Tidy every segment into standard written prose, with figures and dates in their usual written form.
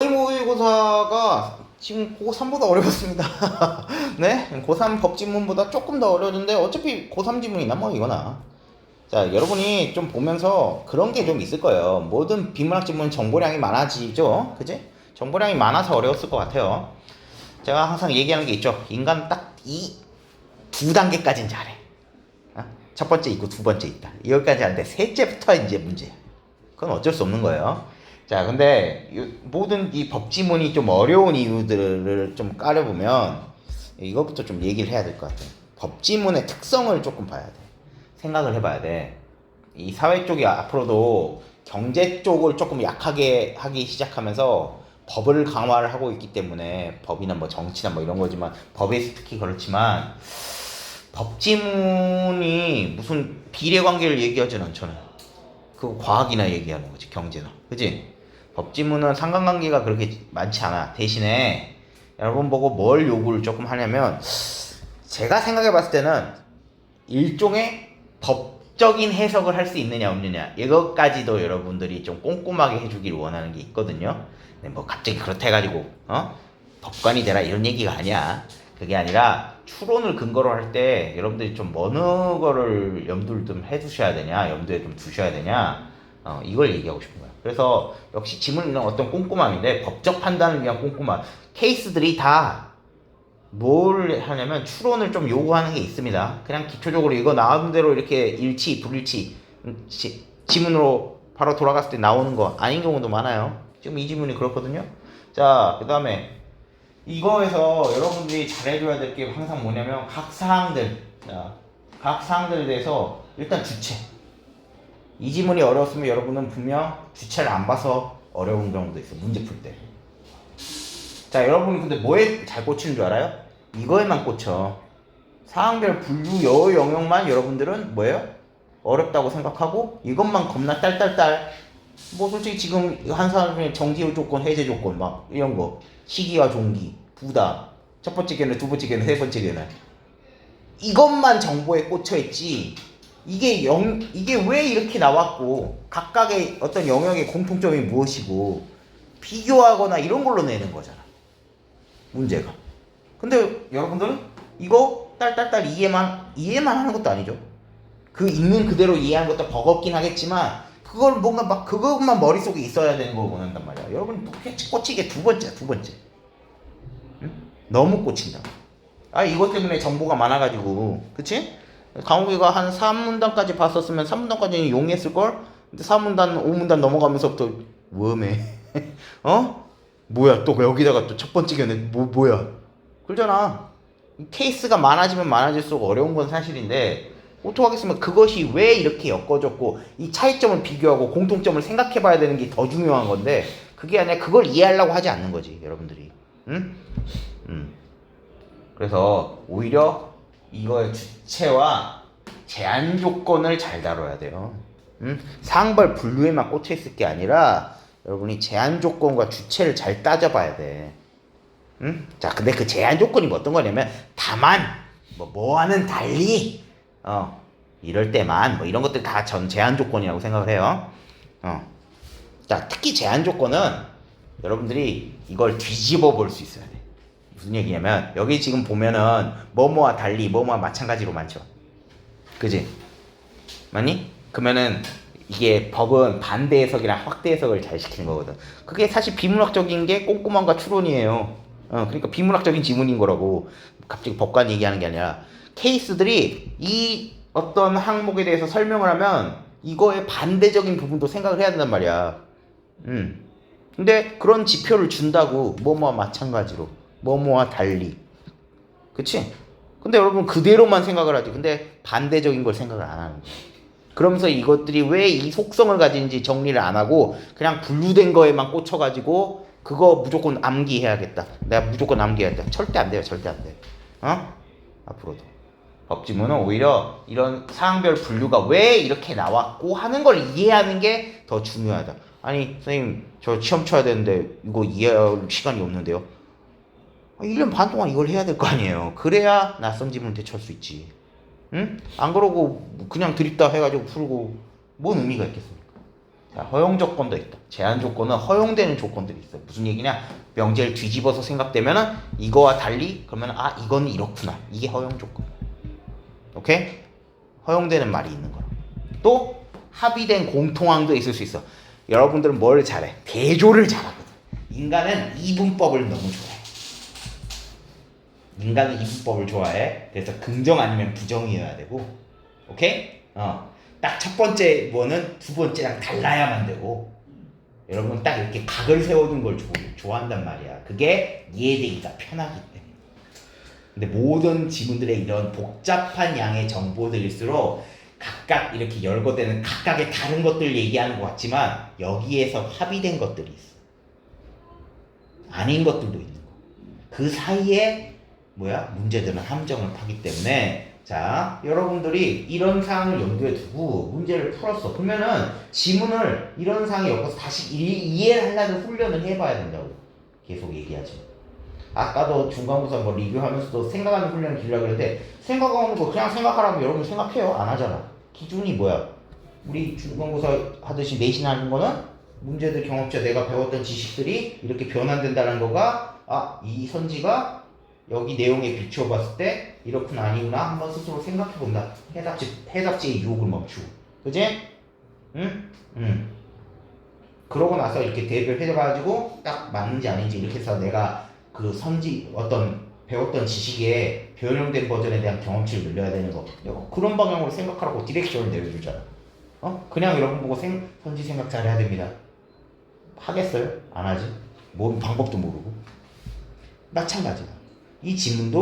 모의고사가 지금 고3보다 어려웠습니다. 네? 고3 법지문보다 조금 더 어려운데 어차피 고3 지문이나 뭐 이거나. 자, 여러분이 좀 보면서 그런 게 좀 있을 거예요. 모든 비문학 지문은 정보량이 많아지죠? 그지? 정보량이 많아서 어려웠을 것 같아요. 제가 항상 얘기하는 게 있죠. 인간 딱 이 두 단계까지는 잘해. 첫 번째 있고 두 번째 있다. 여기까지 하는데 셋째부터 이제 문제야. 그건 어쩔 수 없는 거예요. 자, 근데 모든 이 법지문이 좀 어려운 이유들을 좀 깔아보면 이것부터 좀 얘기를 해야 될 것 같아요. 법지문의 특성을 조금 봐야 돼. 생각을 해봐야 돼. 이 사회 쪽이 앞으로도 경제 쪽을 조금 약하게 하기 시작하면서 법을 강화를 하고 있기 때문에 법이나 뭐 정치나 뭐 이런 거지만 법에서 특히 그렇지만 법지문이 무슨 비례관계를 얘기하진 않잖아요. 그 과학이나 얘기하는 거지, 경제나. 그지? 법지문은 상관관계가 그렇게 많지 않아. 대신에 여러분 보고 뭘 요구를 조금 하냐면 제가 생각해 봤을 때는 일종의 법적인 해석을 할 수 있느냐 없느냐 이것까지도 여러분들이 좀 꼼꼼하게 해주길 원하는 게 있거든요. 근데 뭐 갑자기 그렇다 해가지고 법관이 되라 이런 얘기가 아니야. 그게 아니라 추론을 근거로 할 때 여러분들이 좀 어느 거를 염두를 좀 해두셔야 되냐, 염두에 좀 두셔야 되냐, 이걸 얘기하고 싶은 거야. 그래서 역시 지문은 어떤 꼼꼼함인데 법적 판단을 위한 꼼꼼함. 케이스들이 다 뭘 하냐면 추론을 좀 요구하는 게 있습니다. 그냥 기초적으로 이거 나오는 대로 이렇게 일치, 불일치, 지문으로 바로 돌아갔을 때 나오는 거 아닌 경우도 많아요. 지금 이 지문이 그렇거든요. 자, 그 다음에 이거에서 여러분들이 잘해줘야 될 게 항상 뭐냐면 각 사항들에 대해서 일단 주체. 이 지문이 어려웠으면 여러분은 분명 주체를 안 봐서 어려운 경우도 있어. 문제 풀 때. 자, 여러분이 근데 뭐에 잘 꽂히는 줄 알아요? 이거에만 꽂혀. 사항별 분류 여 영역만 여러분들은 뭐예요? 어렵다고 생각하고 이것만 겁나 딸딸딸. 뭐 솔직히 지금 한 사람의 정지 조건, 해제 조건 막 이런 거, 시기와 종기, 부다, 첫 번째 견해, 두 번째 견해, 세 번째 견해, 이것만 정보에 꽂혀 있지. 이게 왜 이렇게 나왔고 각각의 어떤 영역의 공통점이 무엇이고 비교하거나 이런 걸로 내는 거잖아, 문제가. 근데 여러분들은 이거 딸딸딸 이해만 하는 것도 아니죠. 그 있는 그대로 이해하는 것도 버겁긴 하겠지만 그걸 뭔가 막 그것만 머릿속에 있어야 되는 걸 원한단 말이야. 여러분 꽂히게 두 번째. 응? 너무 꽂힌다. 이것 때문에 정보가 많아가지고, 그치? 강욱이가 한 3문단까지 봤었으면 3문단까지는 용이했을걸? 근데 4문단, 5문단 넘어가면서부터 웜해. 뭐야, 또 여기다가 또 첫 번째 견해, 뭐야. 그러잖아. 케이스가 많아지면 많아질수록 어려운 건 사실인데, 어떡하겠으면 그것이 왜 이렇게 엮어졌고, 이 차이점을 비교하고 공통점을 생각해 봐야 되는 게 더 중요한 건데, 그게 아니라 그걸 이해하려고 하지 않는 거지, 여러분들이. 응? 그래서 오히려 이거의 주체와 제한 조건을 잘 다뤄야 돼요. 사항별 분류에만 꽂혀 있을 게 아니라 여러분이 제한 조건과 주체를 잘 따져봐야 돼. 자, 근데 그 제한 조건이 뭐 어떤 거냐면 다만 뭐와는 달리 이럴 때만 뭐 이런 것들 다 전 제한 조건이라고 생각을 해요. 자, 특히 제한 조건은 여러분들이 이걸 뒤집어 볼 수 있어야 돼. 무슨 얘기냐면 여기 지금 보면은 뭐뭐와 달리 뭐뭐와 마찬가지로 많죠. 그지? 맞니? 그러면은 이게 법은 반대 해석이랑 확대 해석을 잘 시키는 거거든. 그게 사실 비문학적인 게 꼼꼼함과 추론이에요. 그러니까 비문학적인 지문인 거라고. 갑자기 법관 얘기하는 게 아니라 케이스들이 이 어떤 항목에 대해서 설명을 하면 이거의 반대적인 부분도 생각을 해야 된단 말이야. 근데 그런 지표를 준다고 뭐뭐와 마찬가지로 뭐뭐와 달리, 그치? 근데 여러분 그대로만 생각을 하지. 근데 반대적인 걸 생각을 안 하는 거야. 그러면서 이것들이 왜 이 속성을 가지는지 정리를 안 하고 그냥 분류된 거에만 꽂혀가지고 그거 무조건 암기해야겠다, 내가 무조건 암기해야겠다. 절대 안 돼요. 절대 안 돼. 앞으로도 법지문은 오히려 이런 사항별 분류가 왜 이렇게 나왔고 하는 걸 이해하는 게 더 중요하다. 아니 선생님 저 시험 쳐야 되는데 이거 이해할 시간이 없는데요. 1년 반 동안 이걸 해야 될 거 아니에요. 그래야 낯선 지문 대처할 수 있지. 응? 안 그러고 그냥 드립다 해가지고 풀고 뭔 의미가 있겠습니까? 자, 허용 조건도 있다. 제한 조건은 허용되는 조건들이 있어. 무슨 얘기냐? 명제를 뒤집어서 생각되면은 이거와 달리 그러면 아 이거는 이렇구나. 이게 허용 조건. 오케이? 허용되는 말이 있는 거라. 또 합의된 공통항도 있을 수 있어. 여러분들은 뭘 잘해? 대조를 잘하거든. 인간은 이분법을 너무 좋아해. 인간은 이분법을 좋아해. 그래서 긍정 아니면 부정이어야 되고, 오케이? 딱 첫 번째 뭐는 두 번째랑 달라야만 되고, 여러분 딱 이렇게 각을 세워준 걸 좋아한단 말이야. 그게 이해되기가 편하기 때문에. 근데 모든 지문들의 이런 복잡한 양의 정보들일수록 각각 이렇게 열거되는 각각의 다른 것들 얘기하는 것 같지만 여기에서 합의된 것들이 있어. 아닌 것들도 있는 거. 그 사이에 문제들은 함정을 파기 때문에 자 여러분들이 이런 사항을 염두에 두고 문제를 풀었어. 그러면은 지문을 이런 사항에 엮어서 다시 이해를 하려는 훈련을 해봐야 된다고 계속 얘기하지. 아까도 중간고사 뭐 리뷰하면서도 생각하는 훈련을 기르려고 그랬는데 생각하는 거 그냥 생각하라고 여러분 생각해요? 안 하잖아. 기준이 뭐야? 우리 중간고사 하듯이 내신하는 거는 문제들 경험치와 내가 배웠던 지식들이 이렇게 변환된다는 거가 이 선지가 여기 내용에 비추어 봤을 때 이렇구나 아니구나 한번 스스로 생각해 본다. 해답지의 유혹을 멈추고. 그지? 응? 그러고 나서 이렇게 대비를 해가지고 딱 맞는지 아닌지 이렇게 해서 내가 그 선지 어떤 배웠던 지식에 변형된 버전에 대한 경험치를 늘려야 되는 거. 그런 방향으로 생각하라고 디렉션을 내려주잖아. 그냥 여러분 보고 선지 생각 잘해야 됩니다. 하겠어요? 안 하지? 뭔 방법도 모르고. 마찬가지다. 이 지문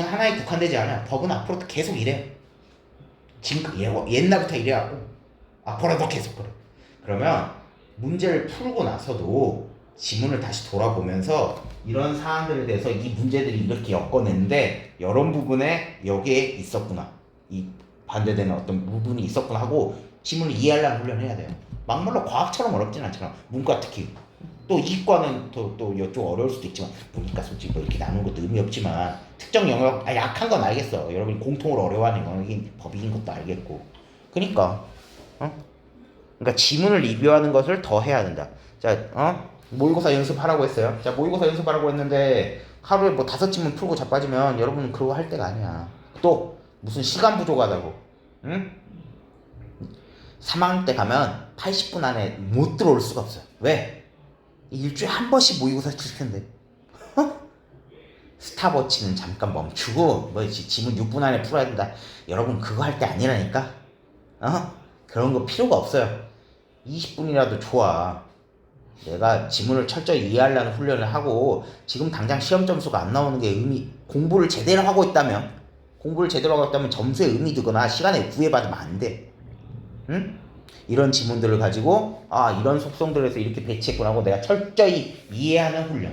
하나에 국한되지 않아. 법은 앞으로도 계속 이래. 지금 옛날부터 이래갖고 앞으로도 계속 그래. 그러면 문제를 풀고 나서도 지문을 다시 돌아보면서 이런 사안들에 대해서 이 문제들이 이렇게 엮어냈는데 이런 부분에 여기에 있었구나. 이 반대되는 어떤 부분이 있었구나 하고 지문을 이해하려는 훈련을 해야 돼요. 막말로 과학처럼 어렵진 않잖아. 문과 특히. 또 이과는 또 이쪽 어려울 수도 있지만 문과 솔직히 뭐 이렇게 나누는 것도 의미 없지만 특정 영역 약한 건 알겠어. 여러분이 공통으로 어려워하는 영역인 법인 것도 알겠고. 그러니까 지문을 리뷰하는 것을 더 해야 된다. 자, 모의고사 연습하라고 했어요. 자, 모의고사 연습하라고 했는데 하루에 뭐 5지문 풀고 자빠지면 여러분은 그거 할 때가 아니야. 또 무슨 시간 부족하다고. 응? 3학년 때 가면 80분 안에 못 들어올 수가 없어요. 왜? 일주일에 한 번씩 모의고사 칠 텐데. 스탑워치는 잠깐 멈추고 지문 6분 안에 풀어야 된다. 여러분 그거 할 때 아니라니까. 그런 거 필요가 없어요. 20분이라도 좋아. 내가 지문을 철저히 이해하려는 훈련을 하고 지금 당장 시험 점수가 안 나오는 게 공부를 제대로 하고 있다면 점수에 의미 두거나 시간에 구애받으면 안 돼. 응? 이런 지문들을 가지고 이런 속성들에서 이렇게 배치했구나 하고 내가 철저히 이해하는 훈련.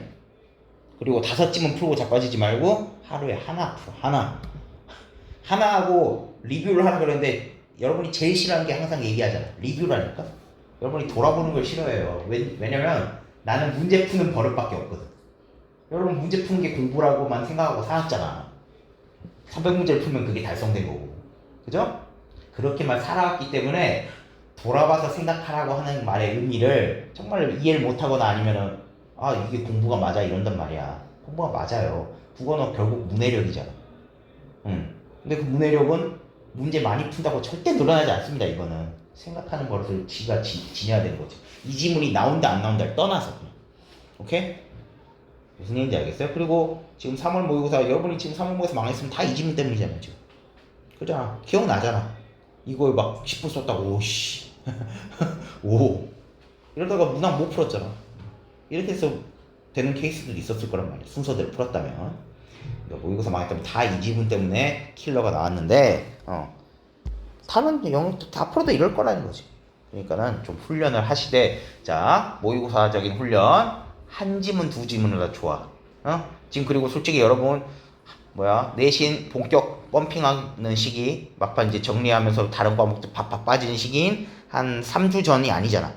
그리고 5지문 풀고 자빠지지 말고 하루에 하나 풀어. 하나 하고 리뷰를 하라 그랬는데 여러분이 제일 싫어하는 게 항상 얘기하잖아. 리뷰라니까. 여러분이 돌아보는 걸 싫어해요. 왜냐면 나는 문제 푸는 버릇밖에 없거든. 여러분 문제 푸는 게 공부라고만 생각하고 살았잖아. 300문제를 풀면 그게 달성된 거고. 그죠? 그렇게만 살아왔기 때문에 돌아봐서 생각하라고 하는 말의 의미를 정말 이해를 못하거나 아니면은 이게 공부가 맞아 이런단 말이야. 공부가 맞아요. 국어는 결국 문해력이잖아. 근데 그 문해력은 문제 많이 푼다고 절대 늘어나지 않습니다. 이거는 생각하는 버릇을 지가 지녀야 되는 거지. 이 지문이 나온다 안 나온다를 떠나서. 오케이? 무슨 얘기인지 알겠어요? 그리고 지금 3월 모의고사 여러분이 지금 3월 모의고사 망했으면 다 이 지문 때문이잖아요. 지금. 그잖아. 기억나잖아. 이거 막 10분 썼다고 오씨 이러다가 문항 못 풀었잖아. 이렇게 해서 되는 케이스도 있었을 거란 말이야. 순서대로 풀었다면. 모의고사 망했다면 다 이 지문 때문에 킬러가 나왔는데 다른 영역도 다 앞으로도 이럴 거라는 거지. 그러니까는 좀 훈련을 하시되 자 모의고사적인 훈련 한 지문 2지문은 다 좋아. 지금 그리고 솔직히 여러분 내신 본격 펌핑하는 시기 막판 이제 정리하면서 다른 과목들 팍팍 빠지는 시기인 한 3주 전이 아니잖아.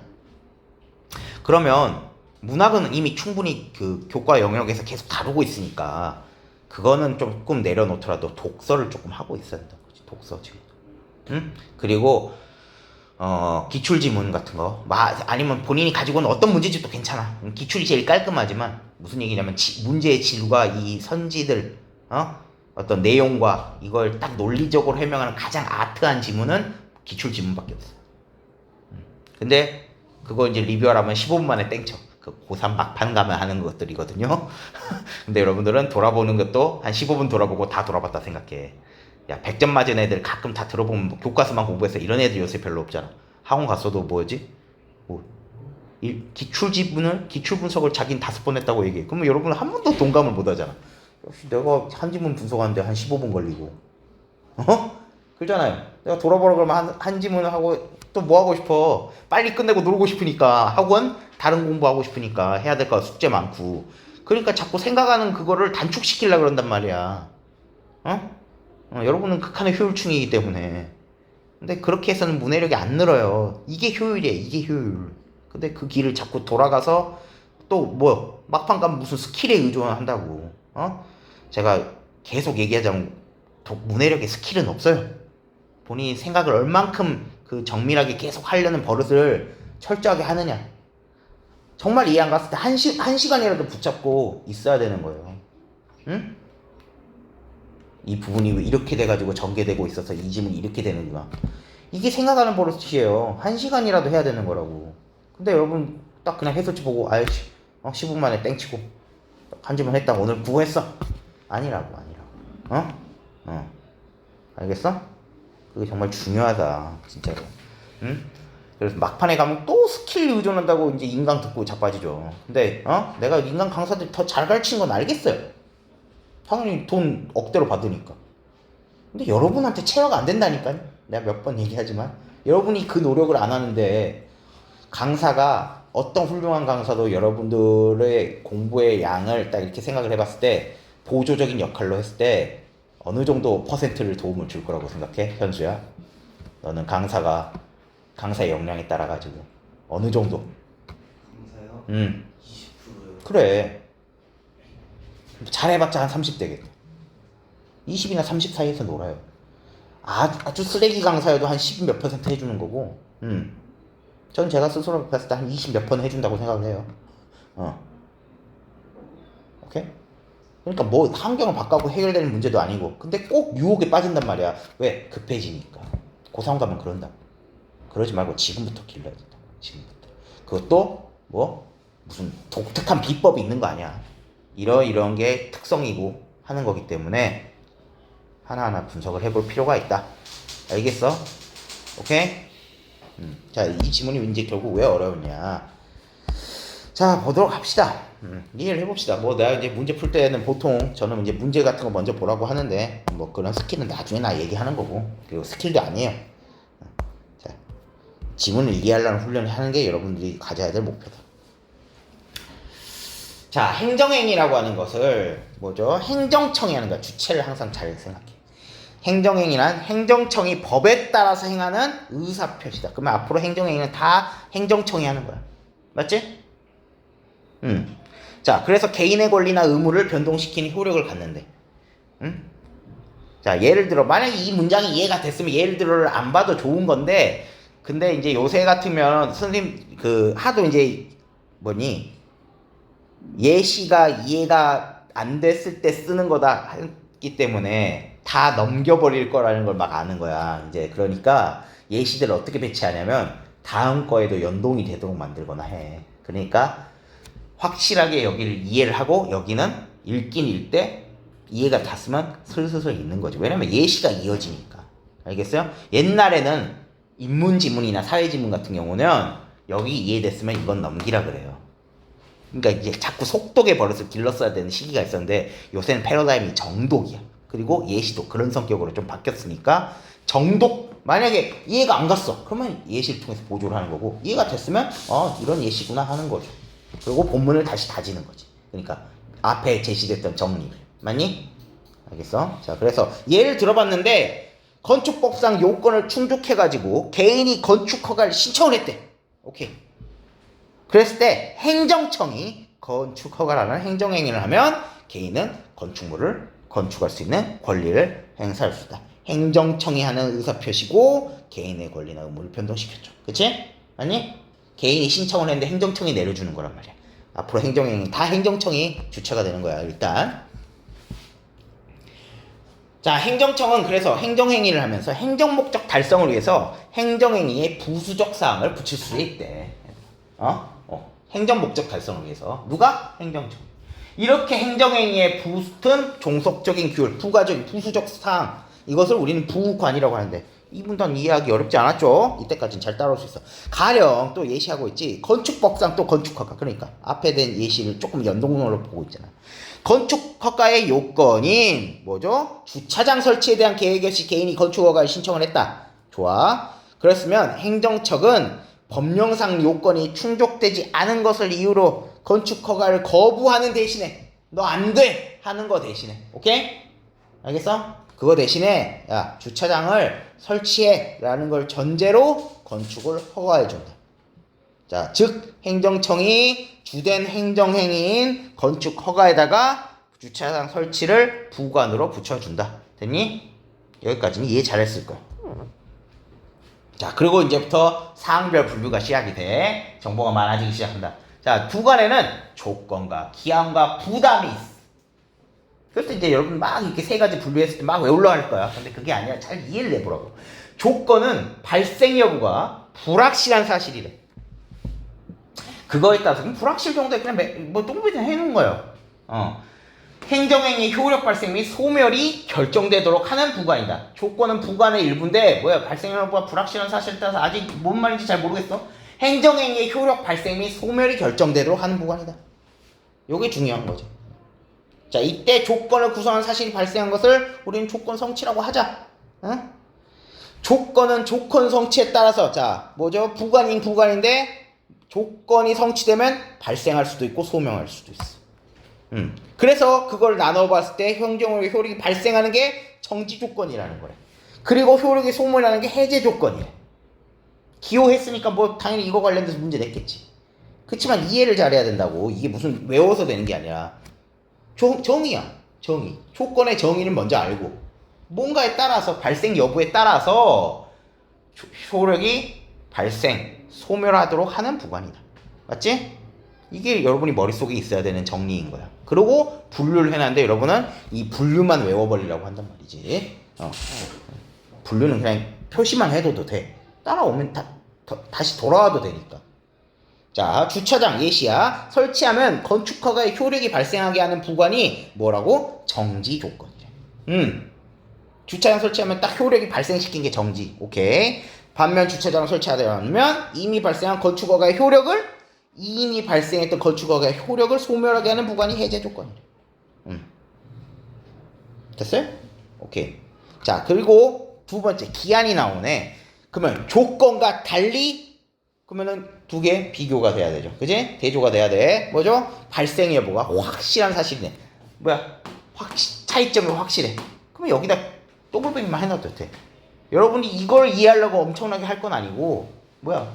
그러면 문학은 이미 충분히 그 교과 영역에서 계속 다루고 있으니까 그거는 조금 내려놓더라도 독서를 조금 하고 있어야 된다는 거지. 독서 지금. 그리고 기출지문 같은 거, 아니면 본인이 가지고 있는 어떤 문제집도 괜찮아. 기출이 제일 깔끔하지만 무슨 얘기냐면 문제의 질과 이 선지들, 어떤 내용과 이걸 딱 논리적으로 해명하는 가장 아트한 지문은 기출지문밖에 없어. 근데 그거 이제 리뷰하려면 15분 만에 땡쳐. 그 고3 막판 가면 하는 것들이거든요. 근데 여러분들은 돌아보는 것도 한 15분 돌아보고 다 돌아봤다 생각해. 야, 100점 맞은 애들 가끔 다 들어보면 뭐 교과서만 공부해서 이런 애들 요새 별로 없잖아. 학원 갔어도 뭐지? 이 기출 분석을 자기는 5번 했다고 얘기해. 그러면 여러분은 한 번도 동감을 못 하잖아. 역시 내가 한 지문 분석하는데 한 15분 걸리고. 그러잖아요. 내가 돌아보라 그러면 한 지문을 하고 또 뭐 하고 싶어? 빨리 끝내고 놀고 싶으니까. 학원 다른 공부하고 싶으니까. 해야 될 거 숙제 많고. 그러니까 자꾸 생각하는 그거를 단축시키려고 그런단 말이야. 여러분은 극한의 효율충이기 때문에. 근데 그렇게 해서는 문해력이 안 늘어요. 이게 효율이에요. 이게 효율. 근데 그 길을 자꾸 돌아가서 또 뭐 막판 가면 무슨 스킬에 의존한다고. 제가 계속 얘기하자면 문해력의 스킬은 없어요. 본인이 생각을 얼만큼 그 정밀하게 계속 하려는 버릇을 철저하게 하느냐. 정말 이해 안 갔을 때 한 시간이라도 붙잡고 있어야 되는 거예요. 응? 이 부분이 왜 이렇게 돼가지고 전개되고 있어서 이 지문이 이렇게 되는구나. 이게 생각하는 버릇이에요. 1시간이라도 해야 되는 거라고. 근데 여러분 딱 그냥 해설지 보고 아이씨 15분 만에 땡치고 한 지문 했다. 오늘 구했어. 아니라고. 알겠어? 그게 정말 중요하다. 진짜로. 응? 그래서 막판에 가면 또 스킬 의존한다고 이제 인강 듣고 자빠지죠. 근데 내가 인강 강사들 더 잘 가르치는 건 알겠어요. 당연히 돈 억대로 받으니까. 근데 여러분한테 체화가 안 된다니까요. 내가 몇 번 얘기하지만 여러분이 그 노력을 안 하는데 강사가 어떤 훌륭한 강사도 여러분들의 공부의 양을 딱 이렇게 생각을 해봤을 때 보조적인 역할로 했을 때 어느 정도 퍼센트를 도움을 줄 거라고 생각해? 현수야? 너는 강사의 역량에 따라 가지고 어느 정도? 강사요? 20%요. 그래. 잘해봤자 한 30 되겠다. 20이나 30 사이에서 놀아요. 아주 쓰레기 강사여도 한 10 몇 퍼센트 해주는 거고, 전 제가 스스로 봤을 때 한 20 몇 번 해준다고 생각을 해요. 오케이? 그러니까 뭐 환경을 바꿔고 해결되는 문제도 아니고, 근데 꼭 유혹에 빠진단 말이야. 왜? 급해지니까. 고3 가면 그런다. 그러지 말고 지금부터 길러야 된다. 지금부터. 그것도 뭐 무슨 독특한 비법이 있는 거 아니야. 이런 게 특성이고 하는 거기 때문에 하나하나 분석을 해볼 필요가 있다. 알겠어? 오케이? 자, 이 지문이 이제 결국 왜 어려웠냐. 자, 보도록 합시다. 이해를 해봅시다. 뭐 내가 이제 문제 풀 때는 보통 저는 이제 문제 같은 거 먼저 보라고 하는데 뭐 그런 스킬은 나중에 나 얘기하는 거고, 그리고 스킬도 아니에요. 자, 지문을 이해하려는 훈련을 하는 게 여러분들이 가져야 될 목표다. 자, 행정행위라고 하는 것을 뭐죠? 행정청이 하는 거야. 주체를 항상 잘 생각해. 행정행위란 행정청이 법에 따라서 행하는 의사표시다. 그러면 앞으로 행정행위는 다 행정청이 하는 거야. 맞지? 자, 그래서 개인의 권리나 의무를 변동시키는 효력을 갖는데. 자, 예를 들어 만약에 이 문장이 이해가 됐으면 예를 들어를 안 봐도 좋은 건데, 근데 이제 요새 같으면 선생님 하도 이제 예시가 이해가 안 됐을 때 쓰는 거다 했기 때문에 다 넘겨버릴 거라는 걸 막 아는 거야. 이제 그러니까 예시들을 어떻게 배치하냐면 다음 거에도 연동이 되도록 만들거나 해. 그러니까 확실하게 여기를 이해를 하고 여기는 읽긴 읽되 이해가 닿으면 슬슬 읽는 거지. 왜냐면 예시가 이어지니까. 알겠어요? 옛날에는 인문지문이나 사회지문 같은 경우는 여기 이해됐으면 이건 넘기라 그래요. 그러니까 이제 자꾸 속독의 버릇을 길렀어야 되는 시기가 있었는데 요새는 패러다임이 정독이야. 그리고 예시도 그런 성격으로 좀 바뀌었으니까 정독, 만약에 이해가 안 갔어 그러면 예시를 통해서 보조를 하는 거고, 이해가 됐으면 이런 예시구나 하는 거죠. 그리고 본문을 다시 다지는 거지. 그러니까 앞에 제시됐던 정리를. 맞니? 알겠어? 자, 그래서 예를 들어봤는데 건축법상 요건을 충족해가지고 개인이 건축허가를 신청을 했대. 오케이. 그랬을 때 행정청이 건축허가라는 행정행위를 하면 개인은 건축물을 건축할 수 있는 권리를 행사할 수 있다. 행정청이 하는 의사표시고 개인의 권리나 의무를 변동시켰죠. 그치? 아니? 개인이 신청을 했는데 행정청이 내려주는 거란 말이야. 앞으로 행정행위 다 행정청이 주체가 되는 거야. 일단 자, 행정청은 그래서 행정행위를 하면서 행정목적 달성을 위해서 행정행위에 부수적 사항을 붙일 수 있대. 행정목적 달성을 위해서. 누가? 행정청. 이렇게 행정행위에 붙은 종속적인 규율, 부가적인 부수적 사항, 이것을 우리는 부관이라고 하는데 이 문단 이해하기 어렵지 않았죠? 이때까지는 잘 따라올 수 있어. 가령 또 예시하고 있지. 건축법상 또 건축허가. 그러니까 앞에 된 예시를 조금 연동으로 보고 있잖아. 건축허가의 요건인 뭐죠? 주차장 설치에 대한 계획 없이 개인이 건축허가를 신청을 했다. 좋아. 그렇으면 행정청은 법령상 요건이 충족되지 않은 것을 이유로 건축허가를 거부하는 대신에 너 안 돼! 하는 거 대신에. 오케이? 알겠어? 그거 대신에 야 주차장을 설치해 라는 걸 전제로 건축을 허가해준다. 자, 즉 행정청이 주된 행정행위인 건축 허가에다가 주차장 설치를 부관으로 붙여준다. 됐니? 여기까지는 이해 잘했을 거야. 자, 그리고 이제부터 사항별 분류가 시작이 돼. 정보가 많아지기 시작한다. 자, 부관에는 조건과 기한과 부담이 있어. 그래서 이제 여러분 막 이렇게 세 가지 분류했을 때 막 외우려 할 거야. 근데 그게 아니라 잘 이해를 해보라고. 조건은 발생 여부가 불확실한 사실이래. 그거에 따라서 그냥 불확실 정도에 그냥 뭐 똥배지 해놓은 거예요. 행정행위 효력 발생 및 소멸이 결정되도록 하는 부관이다. 조건은 부관의 일부인데 뭐야 발생 여부가 불확실한 사실에 따라서 아직 뭔 말인지 잘 모르겠어. 행정행위의 효력 발생 및 소멸이 결정되도록 하는 부관이다. 요게 중요한 거죠. 자, 이때 조건을 구성하는 사실이 발생한 것을 우리는 조건 성취라고 하자. 조건은 조건 성취에 따라서 자 뭐죠? 부관인 부관인데 조건이 성취되면 발생할 수도 있고 소멸할 수도 있어. 그래서 그걸 나눠봤을 때 행정의 효력이 발생하는 게 정지 조건이라는 거래. 그리고 효력이 소멸하는 게 해제 조건이래. 기호했으니까 뭐 당연히 이거 관련돼서 문제 냈겠지. 그렇지만 이해를 잘해야 된다고. 이게 무슨 외워서 되는 게 아니라 정의야. 정의. 조건의 정의는 먼저 알고 뭔가에 따라서 발생 여부에 따라서 효력이 발생, 소멸하도록 하는 부관이다. 맞지? 이게 여러분이 머릿속에 있어야 되는 정리인 거야. 그리고 분류를 해놨는데 여러분은 이 분류만 외워버리려고 한단 말이지. 분류는 그냥 표시만 해둬도 돼. 따라오면 다시 돌아와도 되니까. 자, 주차장 예시야. 설치하면 건축허가의 효력이 발생하게 하는 부관이 뭐라고? 정지 조건이래. 주차장 설치하면 딱 효력이 발생시킨 게 정지. 오케이. 반면 주차장 설치하지 않으면 이미 발생한 건축허가의 효력을 이미 발생했던 건축허가의 효력을 소멸하게 하는 부관이 해제 조건이래. 됐어요? 오케이. 자, 그리고 두 번째 기한이 나오네. 그러면 조건과 달리 그러면은 두 개 비교가 돼야 되죠. 그지? 대조가 돼야 돼. 뭐죠? 발생 여부가 확실한 사실이네. 뭐야? 차이점이 확실해. 그러면 여기다 더블백만 해놔도 돼. 여러분이 이걸 이해하려고 엄청나게 할 건 아니고 뭐야?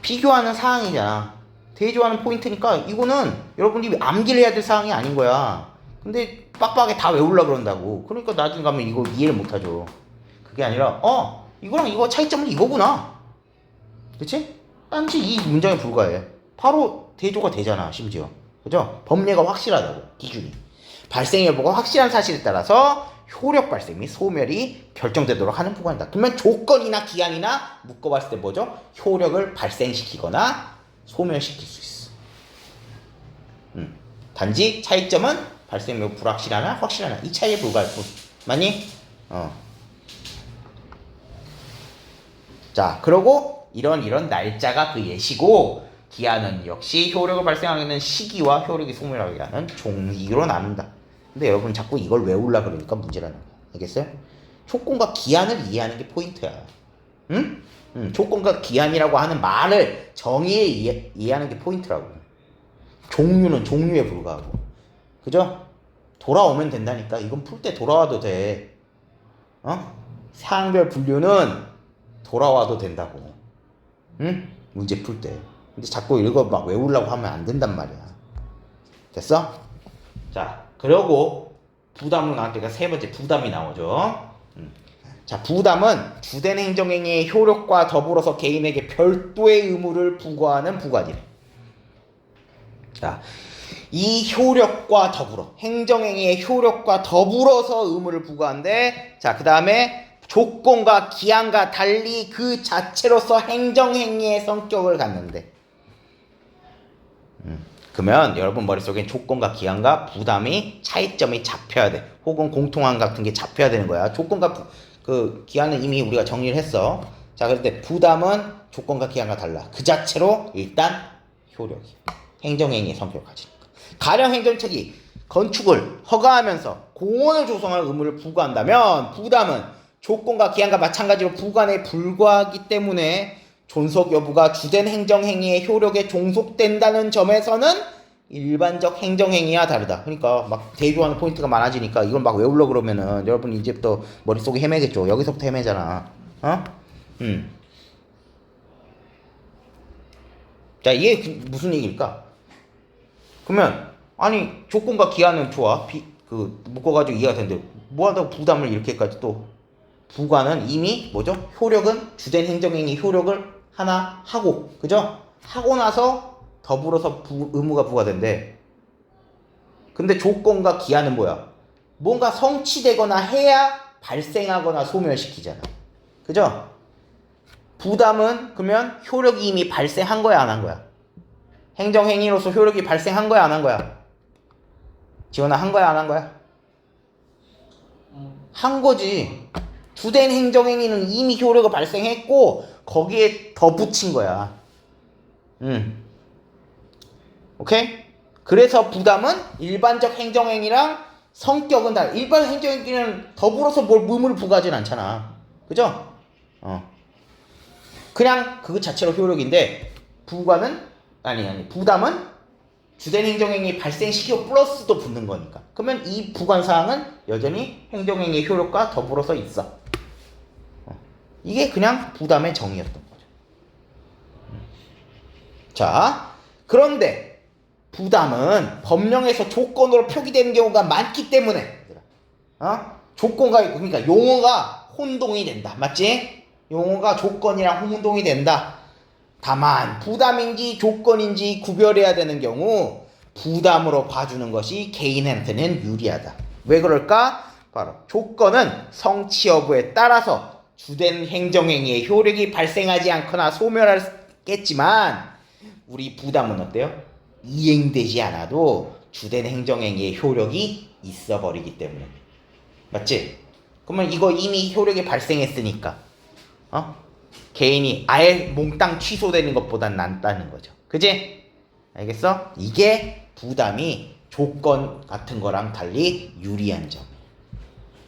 비교하는 사항이잖아. 대조하는 포인트니까 이거는 여러분이 암기를 해야 될 사항이 아닌 거야. 근데 빡빡하게 다 외우려고 그런다고. 그러니까 나중에 가면 이거 이해를 못하죠. 그게 아니라 이거랑 이거 차이점은 이거구나. 그치? 단지 이 문장에 불과해. 바로 대조가 되잖아. 심지어. 그죠? 법례가 확실하다고. 기준이. 발생 여부가 확실한 사실에 따라서 효력 발생 및 소멸이 결정되도록 하는 부관이다. 그러면 조건이나 기한이나 묶어봤을 때 뭐죠? 효력을 발생시키거나 소멸시킬 수 있어. 단지 차이점은 발생 여부 불확실하나 확실하나 이 차이에 불과할 뿐. 맞니? 자, 그러고 이런 날짜가 그 예시고 기한은 역시 효력을 발생하게 하는 시기와 효력이 소멸하게 하는 종기로 나눈다. 근데 여러분 자꾸 이걸 외우려 그러니까 문제라는 거야. 알겠어요? 조건과 기한을 이해하는 게 포인트야. 응? 조건과 기한이라고 하는 말을 정의에 이해하는 게 포인트라고. 종류는 종류에 불과하고. 그죠? 돌아오면 된다니까. 이건 풀 때 돌아와도 돼. 사항별 분류는 돌아와도 된다고. 응? 문제 풀 때. 근데 자꾸 이거 막 외우려고 하면 안 된단 말이야. 됐어? 자, 그러고 부담으로 나올 때가 세 번째 부담이 나오죠. 자, 부담은 주된 행정행위의 효력과 더불어서 개인에게 별도의 의무를 부과하는 부관이래. 자, 이 효력과 더불어 행정행위의 효력과 더불어서 의무를 부과한데, 자, 그 다음에 조건과 기한과 달리 그 자체로서 행정행위의 성격을 갖는데, 그러면 여러분 머릿속엔 조건과 기한과 부담이 차이점이 잡혀야 돼. 혹은 공통한 같은 게 잡혀야 되는 거야. 조건과 그 기한은 이미 우리가 정리를 했어. 자, 그런데 부담은 조건과 기한과 달라. 그 자체로 일단 효력이 행정행위의 성격을 가지니까. 가령 행정책이 건축을 허가하면서 공원을 조성할 의무를 부과한다면 부담은 조건과 기한과 마찬가지로 부관에 불과하기 때문에 존속 여부가 주된 행정행위의 효력에 종속된다는 점에서는 일반적 행정행위와 다르다. 그러니까 막 대조하는 포인트가 많아지니까 이걸 막 외우려고 그러면은 여러분 이제부터 머릿속에 헤매겠죠. 여기서부터 헤매잖아. 어? 자, 이게 무슨 얘기일까? 그러면 아니 조건과 기한은 좋아. 묶어가지고 이해가 되는데 뭐하다가 부담을 이렇게까지 또 부과는 이미 뭐죠? 효력은 주된 행정행위 효력을 하나 하고, 그죠? 하고 나서 더불어서 의무가 부과된대. 근데 조건과 기한은 뭐야? 뭔가 성취되거나 해야 발생하거나 소멸시키잖아. 그죠? 부담은 그러면 효력이 이미 발생한 거야, 안 한 거야? 행정행위로서 효력이 발생한 거야, 안 한 거야? 지원아, 한 거야, 안 한 거야? 한 거지. 주된 행정행위는 이미 효력이 발생했고 거기에 더 붙인 거야. 오케이? 그래서 부담은 일반적 행정행위랑 성격은 다르. 일반 행정행위는 더불어서 뭘 의무를 부과하진 않잖아. 그죠? 그냥 그 자체로 효력인데 부담은 주된 행정행위 발생시키고 플러스도 붙는 거니까. 그러면 이 부관사항은 여전히 행정행위의 효력과 더불어서 있어. 이게 그냥 부담의 정의였던 거죠. 자, 그런데 부담은 법령에서 조건으로 표기되는 경우가 많기 때문에 조건과 그러니까 용어가 혼동이 된다. 맞지? 용어가 조건이랑 혼동이 된다. 다만 부담인지 조건인지 구별해야 되는 경우 부담으로 봐주는 것이 개인한테는 유리하다. 왜 그럴까? 바로 조건은 성취 여부에 따라서 주된 행정행위의 효력이 발생하지 않거나 소멸하겠지만 우리 부담은 어때요? 이행되지 않아도 주된 행정행위의 효력이 있어버리기 때문에. 맞지? 그러면 이거 이미 효력이 발생했으니까 개인이 아예 몽땅 취소되는 것보단 낫다는 거죠. 그지? 알겠어? 이게 부담이 조건 같은 거랑 달리 유리한 점.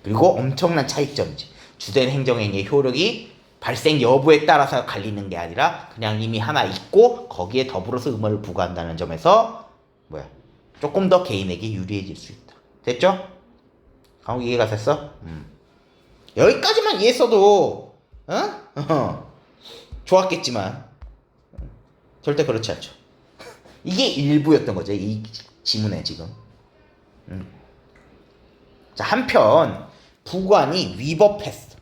그리고 엄청난 차이점이지. 주된 행정행위의 효력이 발생 여부에 따라서 갈리는 게 아니라 그냥 이미 하나 있고 거기에 더불어서 의무를 부과한다는 점에서 조금 더 개인에게 유리해질 수 있다. 됐죠? 이해가 됐어? 여기까지만 이해했어도 좋았겠지만 절대 그렇지 않죠. 이게 일부였던 거죠. 이 지문에 지금. 자, 한편 부관이 위법했어.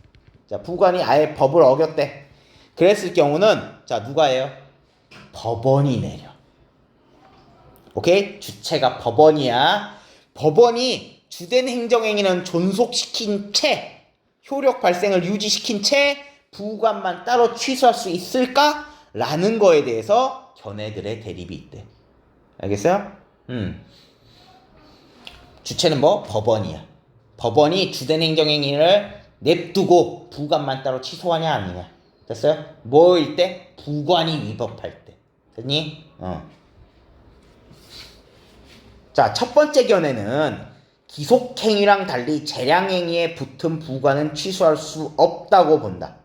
자, 부관이 아예 법을 어겼대. 그랬을 경우는 자, 누가 해요? 법원이 내려. 오케이? 주체가 법원이야. 법원이 주된 행정행위는 존속시킨 채 효력 발생을 유지시킨 채 부관만 따로 취소할 수 있을까? 라는 거에 대해서 견해들의 대립이 있대. 알겠어요? 주체는 뭐? 법원이야. 법원이 주된 행정행위를 냅두고 부관만 따로 취소하냐 아니냐. 됐어요? 뭐일 때? 부관이 위법할 때. 됐니? 자, 첫 번째 견해는 기속행위랑 달리 재량행위에 붙은 부관은 취소할 수 없다고 본다.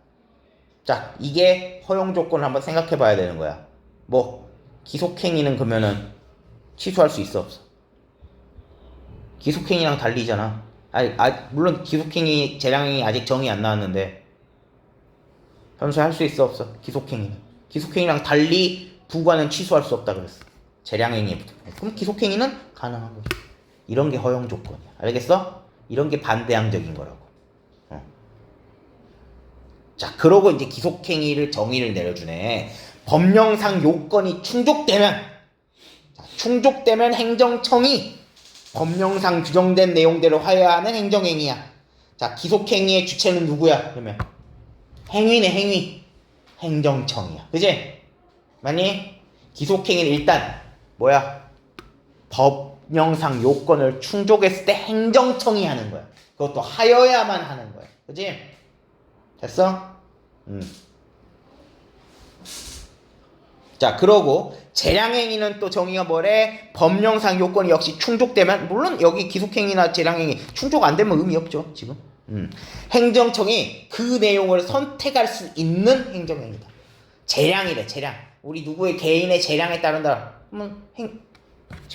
자, 이게 허용 조건을 한번 생각해 봐야 되는 거야. 기속행위는 그러면은 취소할 수 있어 없어? 기속행위랑 달리잖아. 물론 기속행위, 재량행위 아직 정의 안 나왔는데 변수할 수 있어 없어? 기속행위는. 기속행위랑 달리 부관은 취소할 수 없다 그랬어. 재량행위에 붙은. 그럼 기속행위는 가능한 거지. 이런 게 허용 조건이야. 알겠어? 이런 게 반대항적인 거라고. 자, 그러고 이제 기속행위를 정의를 내려주네. 법령상 요건이 충족되면, 자, 충족되면 행정청이 법령상 규정된 내용대로 하여야 하는 행정행위야. 자, 기속행위의 주체는 누구야? 그러면 행위네, 행위. 행정청이야. 그지? 맞니? 기속행위는 일단 뭐야? 법령상 요건을 충족했을 때 행정청이 하는 거야. 그것도 하여야만 하는 거야. 그지? 됐어? 자, 그러고 재량행위는 또 정의가 뭐래? 법령상 요건이 역시 충족되면, 물론 여기 기속행위나 재량행위 충족 안 되면 의미 없죠, 지금. 행정청이 그 내용을 선택할 수 있는 행정행위다. 재량이래, 재량. 우리 누구의 개인의 재량에 따른다. 그러면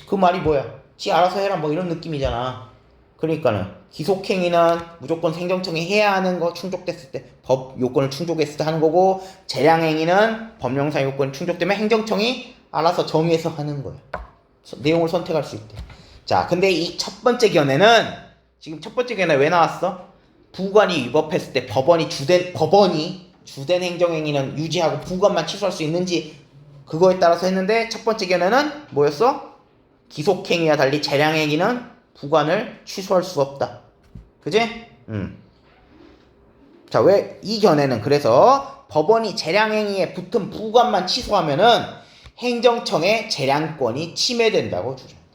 그 말이 뭐야? 지 알아서 해라, 뭐 이런 느낌이잖아. 그러니까는 기속행위는 무조건 행정청이 해야 하는 거 충족됐을 때, 법 요건을 충족했을 때 하는 거고, 재량행위는 법령상 요건이 충족되면 행정청이 알아서 정의해서 하는 거야. 내용을 선택할 수 있대. 자, 근데 이 첫 번째 견해는, 지금 첫 번째 견해 왜 나왔어? 부관이 위법했을 때 법원이 주된 행정행위는 유지하고 부관만 취소할 수 있는지, 그거에 따라서 했는데, 첫 번째 견해는 뭐였어? 기속행위와 달리 재량행위는 부관을 취소할 수 없다. 그지? 자, 왜 이 견해는 그래서 법원이 재량행위에 붙은 부관만 취소하면은 행정청의 재량권이 침해된다고 주장한다.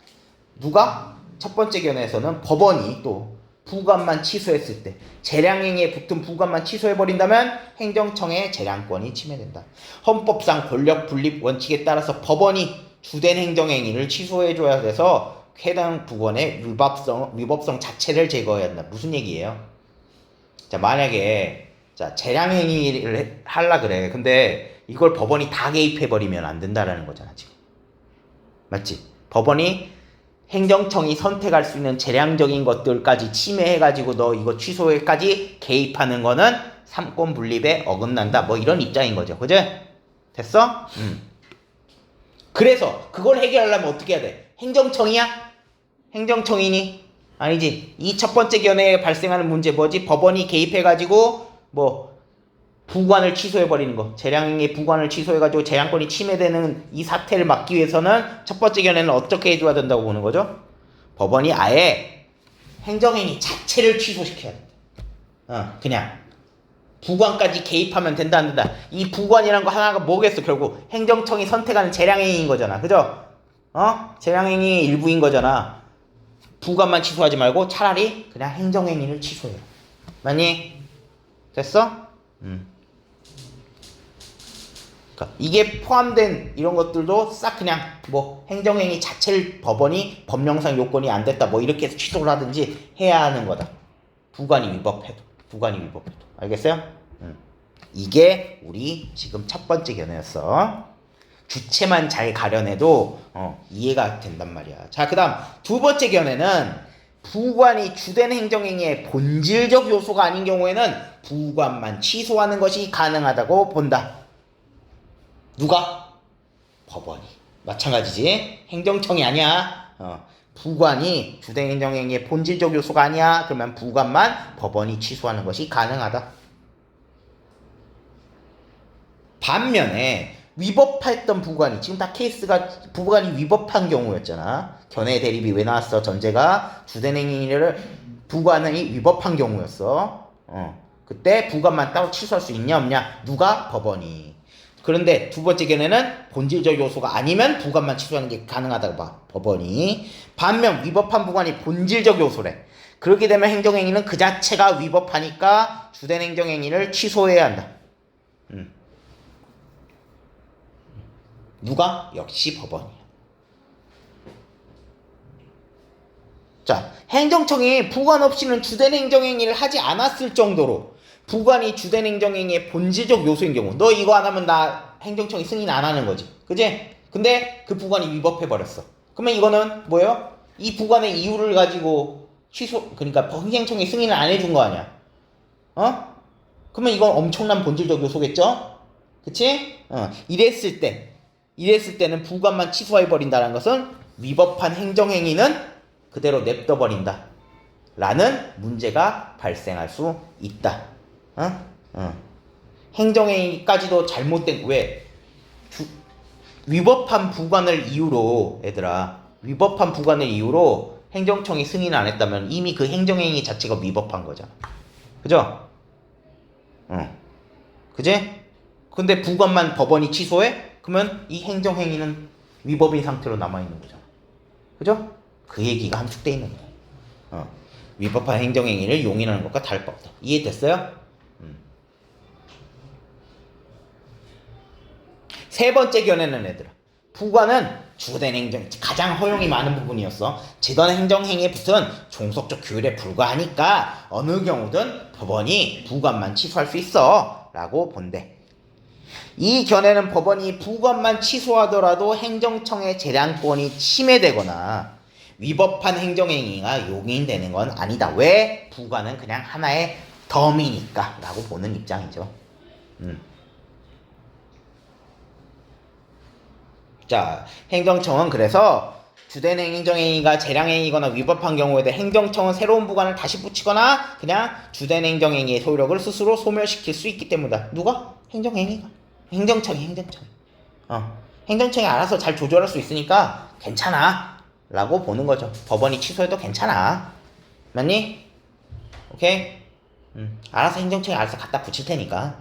누가? 첫 번째 견해에서는 법원이 또 부관만 취소했을 때, 재량행위에 붙은 부관만 취소해버린다면 행정청의 재량권이 침해된다. 헌법상 권력 분립 원칙에 따라서 법원이 주된 행정행위를 취소해줘야 돼서 해당 부관의 위법성 자체를 제거해야 한다. 무슨 얘기예요? 자, 만약에 자, 재량행위를 하려 그래. 근데 이걸 법원이 다 개입해버리면 안 된다라는 거잖아, 지금. 맞지? 법원이 행정청이 선택할 수 있는 재량적인 것들까지 침해해가지고 너 이거 취소에까지 개입하는 거는 삼권 분립에 어긋난다. 뭐 이런 입장인 거죠. 그죠? 됐어? 그래서 그걸 해결하려면 어떻게 해야 돼? 행정청이야? 행정청이니? 아니지. 이 첫 번째 견해에 발생하는 문제 뭐지? 법원이 개입해가지고 뭐 부관을 취소해버리는 거, 재량행위 부관을 취소해가지고 재량권이 침해되는 이 사태를 막기 위해서는 첫 번째 견해는 어떻게 해줘야 된다고 보는 거죠? 법원이 아예 행정행위 자체를 취소시켜야 된다. 그냥 부관까지 개입하면 된다 안 된다. 이 부관이란 거 하나가 뭐겠어? 결국 행정청이 선택하는 재량행위인 거잖아. 그죠? 재량행위 일부인 거잖아. 부관만 취소하지 말고 차라리 그냥 행정행위를 취소해요. 맞니? 됐어? 그러니까 이게 포함된 이런 것들도 싹 그냥 뭐 행정행위 자체를 법원이 법령상 요건이 안 됐다 뭐 이렇게 해서 취소를 하든지 해야 하는 거다. 부관이 위법해도. 알겠어요? 이게 우리 지금 첫 번째 견해였어. 주체만 잘 가려내도 이해가 된단 말이야. 자, 그 다음 두 번째 견해는 부관이 주된 행정행위의 본질적 요소가 아닌 경우에는 부관만 취소하는 것이 가능하다고 본다. 누가? 법원이. 마찬가지지. 행정청이 아니야. 부관이 주된 행정행위의 본질적 요소가 아니야. 그러면 부관만 법원이 취소하는 것이 가능하다. 반면에 위법했던 부관이, 지금 다 케이스가 부관이 위법한 경우였잖아. 견해 대립이 왜 나왔어? 전제가 주된 행위를 부관이 위법한 경우였어. 그때 부관만 따로 취소할 수 있냐 없냐? 누가? 법원이. 그런데 두 번째 견해는 본질적 요소가 아니면 부관만 취소하는 게 가능하다고 봐. 법원이. 반면 위법한 부관이 본질적 요소래. 그렇게 되면 행정행위는 그 자체가 위법하니까 주된 행정행위를 취소해야 한다. 누가? 역시 법원이야. 자, 행정청이 부관 없이는 주된 행정행위를 하지 않았을 정도로 부관이 주된 행정행위의 본질적 요소인 경우, 너 이거 안 하면 나 행정청이 승인 안 하는 거지. 그지? 근데 그 부관이 위법해버렸어. 그러면 이거는 뭐예요? 이 부관의 이유를 가지고 그러니까 행정청이 승인을 안 해준 거 아니야. 그러면 이건 엄청난 본질적 요소겠죠? 그치? 이랬을 때는 부관만 취소해버린다는 것은 위법한 행정행위는 그대로 냅둬버린다 라는 문제가 발생할 수 있다. 행정행위까지도 잘못된 왜 위법한 부관을 이유로 얘들아 위법한 부관을 이유로 행정청이 승인을 안 했다면 이미 그 행정행위 자체가 위법한 거잖아. 그죠? 그지? 근데 부관만 법원이 취소해? 그러면 이 행정행위는 위법인 상태로 남아있는 거잖아. 그죠? 그 얘기가 함축돼 있는 거야. 위법한 행정행위를 용인하는 것과 다를 바 없다. 이해됐어요? 세 번째 견해는 얘들아 부관은 주된 행정 가장 허용이 많은 부분이었어. 제도나 행정행위에 붙은 종속적 규율에 불과하니까 어느 경우든 법원이 부관만 취소할 수 있어 라고 본대. 이 견해는 법원이 부관만 취소하더라도 행정청의 재량권이 침해되거나 위법한 행정행위가 용인되는 건 아니다. 왜? 부관은 그냥 하나의 덤이니까 라고 보는 입장이죠. 자, 행정청은 그래서 주된 행정행위가 재량행위거나 위법한 경우에 대해 행정청은 새로운 부관을 다시 붙이거나 그냥 주된 행정행위의 효력을 스스로 소멸시킬 수 있기 때문이다. 누가? 행정행위가. 행정청이. 행정청이 알아서 잘 조절할 수 있으니까 괜찮아 라고 보는 거죠. 법원이 취소해도 괜찮아. 맞니? 오케이? 알아서 행정청이 알아서 갖다 붙일 테니까.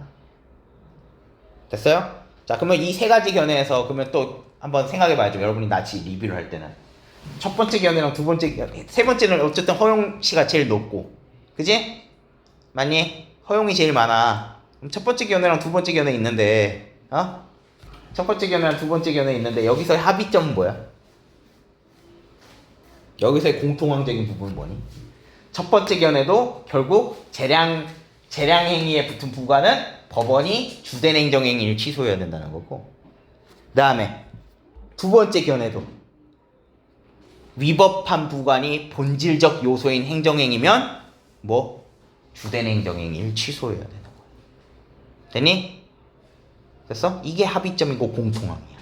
됐어요? 자, 그러면 이 세 가지 견해에서 그러면 또 한번 생각해봐야죠. 여러분이 나치 리뷰를 할 때는 첫 번째 견해랑 두 번째 견해, 세 번째는 어쨌든 허용치가 제일 높고, 그지? 맞니? 허용이 제일 많아. 그럼 첫 번째 견해랑 두 번째 견해 있는데, 첫 번째 견해랑 두 번째 견해 있는데 여기서의 합의점은 뭐야? 여기서의 공통황적인 부분은 뭐니? 첫 번째 견해도 결국 재량행위에 붙은 부관은 법원이 주된 행정행위를 취소해야 된다는 거고, 그 다음에 두 번째 견해도 위법한 부관이 본질적 요소인 행정행위면 주된 행정행위를 취소해야 되는 거야. 됐니? 됐어? 이게 합의점이고 공통항이야.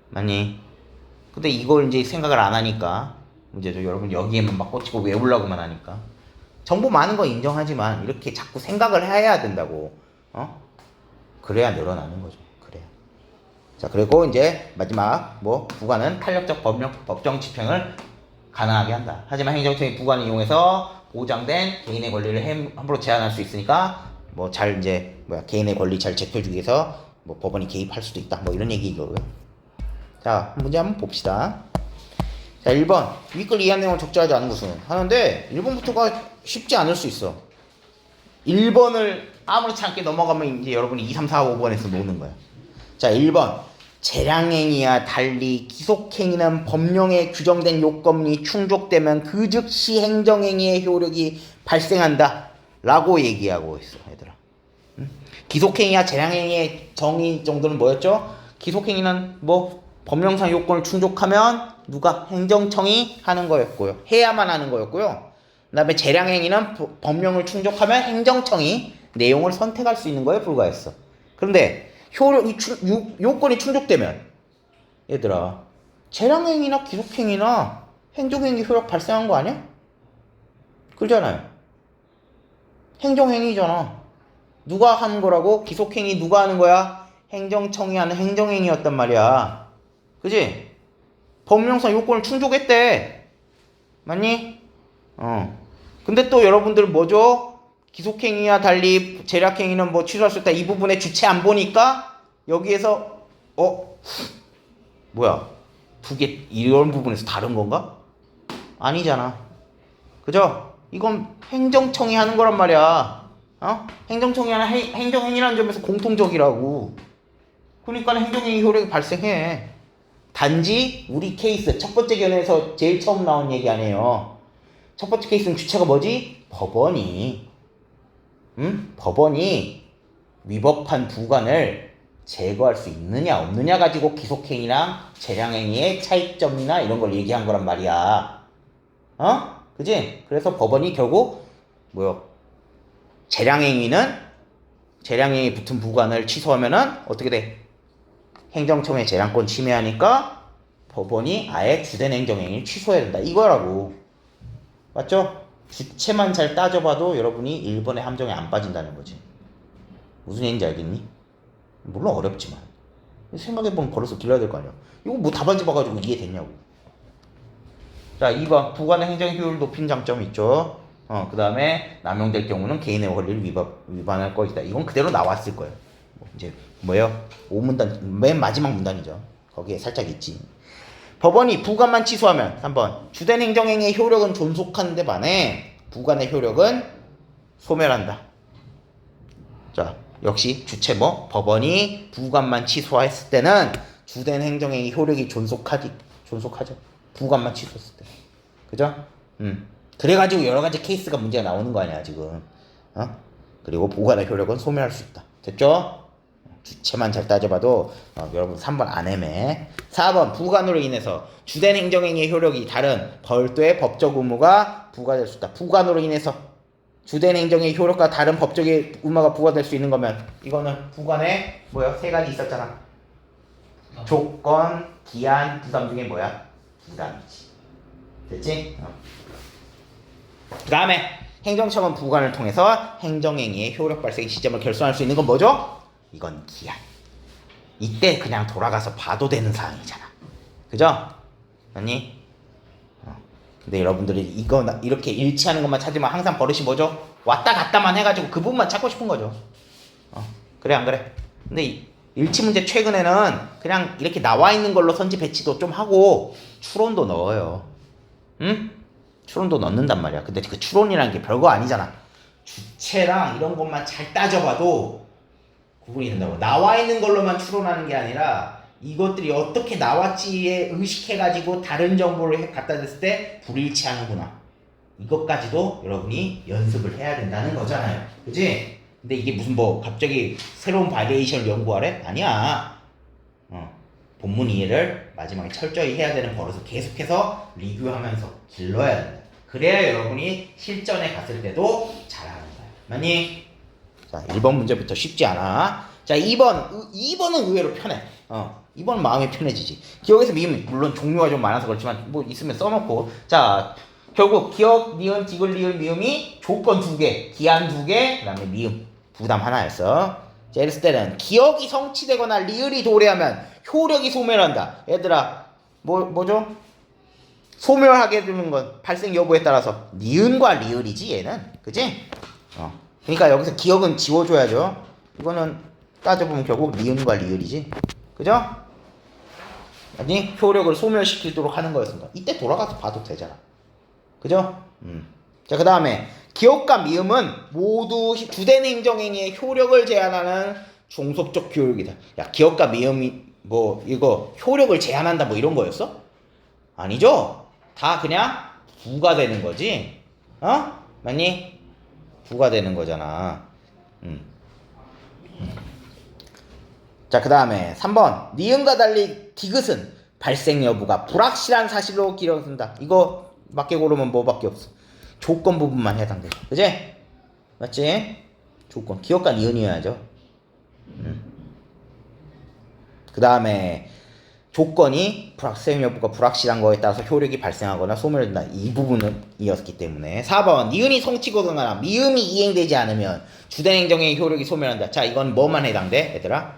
맞니? 근데 이걸 이제 생각을 안 하니까 문제죠. 여러분 여기에만 막 꽂히고 외우려고만 하니까. 정보 많은 거 인정하지만 이렇게 자꾸 생각을 해야 된다고. 그래야 늘어나는 거죠. 그래야. 자, 그리고 이제 마지막 부관은 탄력적 법정 집행을 가능하게 한다. 하지만 행정청이 부관을 이용해서 보장된 개인의 권리를 함부로 제한할 수 있으니까 잘 이제 개인의 권리 잘 지켜주기 위해서 법원이 개입할 수도 있다. 이런 얘기고요. 자, 문제 한번 봅시다. 자, 1번. 윗글 이해한 내용을 적절하지 않은 것은 하는데 1번부터가 쉽지 않을 수 있어. 1번을 아무렇지 않게 넘어가면 이제 여러분이 2, 3, 4, 5번에서 노는 거야. 자, 1번. 재량행위와 달리 기속행위는 법령에 규정된 요건이 충족되면 그 즉시 행정행위의 효력이 발생한다 라고 얘기하고 있어, 얘들아. 기속행위와 재량행위의 정의 정도는 뭐였죠? 기속행위는 법령상 요건을 충족하면 누가? 행정청이 하는 거였고요. 해야만 하는 거였고요. 그 다음에 재량행위는 법령을 충족하면 행정청이 내용을 선택할 수 있는 거에 불과했어. 그런데 요건이 충족되면 얘들아 재량행위나 기속행위나 행정행위 효력 발생한 거 아니야? 그러잖아요. 행정행위잖아. 누가 하는 거라고? 기속행위 누가 하는 거야? 행정청이 하는 행정행위였단 말이야. 그지? 법령상 요건을 충족했대. 맞니? 근데 또 여러분들 뭐죠? 기속행위와 달리 재량행위는 취소할 수 있다. 이 부분에 주체 안 보니까 여기에서 뭐야? 두 개 이런 부분에서 다른 건가? 아니잖아. 그죠? 이건 행정청이 하는 거란 말이야. 행정청이 하는 행정행위라는 점에서 공통적이라고. 그러니까 행정행위 효력이 발생해. 단지 우리 케이스 첫 번째 견해에서 제일 처음 나온 얘기 아니에요. 첫 번째 케이스는 주체가 뭐지? 법원이 위법한 부관을 제거할 수 있느냐 없느냐 가지고 기속행위랑 재량행위의 차이점이나 이런 걸 얘기한 거란 말이야. 그지? 그래서 법원이 결국 재량행위 붙은 부관을 취소하면은 어떻게 돼? 행정청의 재량권 침해하니까 법원이 아예 주된 행정행위를 취소해야 된다. 이거라고. 맞죠? 주체만 잘 따져봐도 여러분이 1번의 함정에 안 빠진다는 거지. 무슨 얘기인지 알겠니? 물론 어렵지만 생각해보면 벌어서 길러야 될 거 아니야. 이거 뭐 답안지 봐가지고 이해됐냐고. 자 2번 부관의 행정 효율 높인 장점이 있죠. 그 다음에 남용될 경우는 개인의 권리를 위반할 것이다. 이건 그대로 나왔을 거예요. 이제 뭐예요? 5문단 맨 마지막 문단이죠. 거기에 살짝 있지. 법원이 부관만 취소하면 3번 주된 행정행위의 효력은 존속하는데 반해 부관의 효력은 소멸한다. 자 역시 주체 뭐 법원이 부관만 취소했을 때는 주된 행정행위 효력이 존속하죠. 부관만 취소했을 때. 그죠? 그래가지고 여러 가지 케이스가 문제가 나오는 거 아니야 지금. 그리고 부관의 효력은 소멸할 수 있다. 됐죠? 주체만 잘 따져봐도 여러분 3번 안 애매. 4번 부관으로 인해서 주된 행정행위의 효력이 다른 별도의 법적 의무가 부과될 수 있다. 부관으로 인해서 주된 행정의 효력과 다른 법적의 의무가 부과될 수 있는 거면 이거는 부관에 뭐야? 세 가지 있었잖아. 조건, 기한, 부담 중에 뭐야? 부담이지. 됐지? 그 다음에 행정처분 부관을 통해서 행정행위의 효력 발생 시점을 결정할 수 있는 건 뭐죠? 이건 기한. 이때 그냥 돌아가서 봐도 되는 사항이잖아. 그죠? 아니? 근데 여러분들이 이거 이렇게 일치하는 것만 찾으면 항상 버릇이 뭐죠? 왔다 갔다만 해가지고 그 부분만 찾고 싶은 거죠. 그래 안 그래? 근데 일치 문제 최근에는 그냥 이렇게 나와 있는 걸로 선지 배치도 좀 하고 추론도 넣어요. 응? 추론도 넣는단 말이야. 근데 그 추론이라는 게 별거 아니잖아. 주체랑 이런 것만 잘 따져봐도 구분이 된다고. 나와 있는 걸로만 추론하는 게 아니라 이것들이 어떻게 나왔지에 의식해가지고 다른 정보를 갖다 댔을 때 불일치하는구나. 이것까지도 여러분이 연습을 해야 된다는 거잖아요. 그지? 근데 이게 무슨 뭐 갑자기 새로운 바리에이션을 연구하래? 아니야. 본문 이해를 마지막에 철저히 해야 되는 버릇을 계속해서 리뷰하면서 길러야 된다. 그래야 여러분이 실전에 갔을 때도 잘하는 거야. 맞니? 자, 1번 문제부터 쉽지 않아. 자, 2번은 의외로 편해. 2번은 마음이 편해지지. 기억에서 미음, 물론 종류가 좀 많아서 그렇지만 뭐 있으면 써놓고. 자, 결국 기억, 니은, 디귿, 리을, 미음이 조건 2개, 기한 2개, 그 다음에 미음, 부담 하나였어. 자, 이랬을 때는 기억이 성취되거나 리을이 도래하면 효력이 소멸한다. 얘들아, 뭐죠? 소멸하게 되는 건 발생 여부에 따라서 니은과 리을이지 얘는. 그지? 그러니까 여기서 기억은 지워줘야죠. 이거는 따져보면 결국 니은과 리을이지. 그죠? 아니 효력을 소멸시키도록 하는 거였습니다. 이때 돌아가서 봐도 되잖아. 그죠? 자, 그 다음에 기억과 미음은 모두 주된 행정행위의 효력을 제한하는 종속적 효력이다. 야, 기억과 미음이 뭐 이거 효력을 제한한다 뭐 이런 거였어? 아니죠? 다 그냥 부과되는 거지. 맞니? 부과되는 거잖아. 자, 그 다음에 3번 니은과 달리 디귿은 발생 여부가 불확실한 사실로 기록된다. 이거 맞게 고르면 뭐밖에 없어. 조건 부분만 해당되죠. 그지? 맞지? 조건 기억과 니은이어야죠. 그 다음에 조건이 발생 여부가 불확실한 거에 따라서 효력이 발생하거나 소멸된다. 이 부분은 이었기 때문에 4번 니은이 성취거나 미음이 이행되지 않으면 주된 행정의 효력이 소멸한다. 자, 이건 뭐만 해당돼? 얘들아?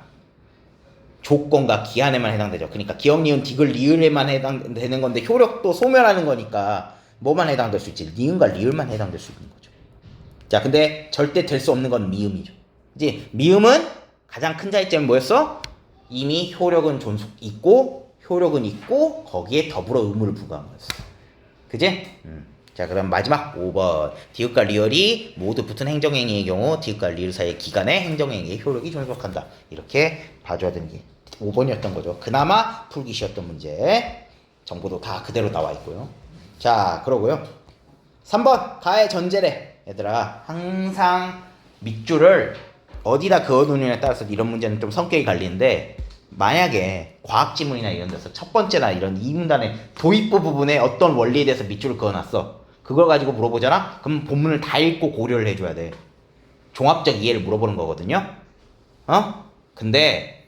조건과 기한에만 해당되죠. 그러니까 기억, 니은, 디귿, 리을에만 해당되는 건데 효력도 소멸하는 거니까 뭐만 해당될 수 있지? 니은과 리을만 해당될 수 있는 거죠. 자, 근데 절대 될 수 없는 건 미음이죠. 이제 미음은 가장 큰 차이점은 뭐였어? 이미 효력은 효력은 있고 거기에 더불어 의무를 부과한 거였어. 그지? 자, 그럼 마지막 5번 디귿과 리을이 모두 붙은 행정행위의 경우 디귿과 리을 사이의 기간에 행정행위의 효력이 존속한다. 이렇게 봐줘야 되는 게 5번이었던 거죠. 그나마 풀기 쉬웠던 문제. 정보도 다 그대로 나와 있고요. 자, 그러고요. 3번 가의 전제래. 얘들아, 항상 밑줄을 어디다 그어두느냐에 따라서 이런 문제는 좀 성격이 갈리는데, 만약에 과학 지문이나 이런 데서 첫 번째나 이런 이 문단의 도입부 부분에 어떤 원리에 대해서 밑줄을 그어놨어. 그걸 가지고 물어보잖아? 그럼 본문을 다 읽고 고려를 해줘야 돼. 종합적 이해를 물어보는 거거든요. 근데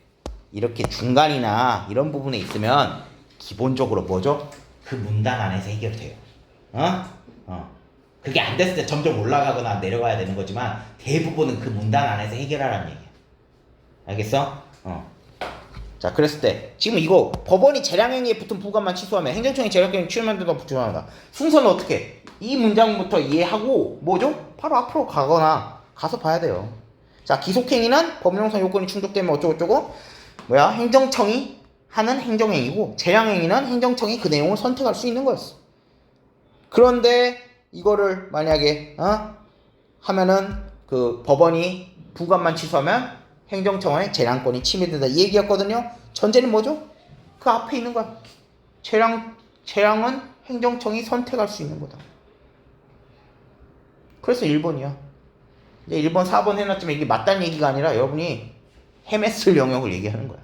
이렇게 중간이나 이런 부분에 있으면 기본적으로 뭐죠? 그 문단 안에서 해결돼요. 그게 안 됐을 때 점점 올라가거나 내려가야 되는 거지만 대부분은 그 문단 안에서 해결하라는 얘기야. 알겠어? 자, 그랬을 때 지금 이거 법원이 재량행위에 붙은 부관만 취소하면 행정청이 재량행위 취소만 된다고 부정한다. 순서는 어떻게? 이 문장부터 이해하고 뭐죠? 바로 앞으로 가서 봐야 돼요. 자, 기속행위는 법령상 요건이 충족되면 어쩌고저쩌고 행정청이 하는 행정행위고 재량행위는 행정청이 그 내용을 선택할 수 있는 거였어. 그런데 이거를 만약에 하면은 그 법원이 부관만 취소하면 행정청의 재량권이 침해된다 이 얘기였거든요. 전제는 뭐죠? 그 앞에 있는 거야. 재량은 행정청이 선택할 수 있는 거다. 그래서 1번이야. 이제 1번, 4번 해놨지만 이게 맞다는 얘기가 아니라 여러분이 헤맸을 영역을 얘기하는 거야.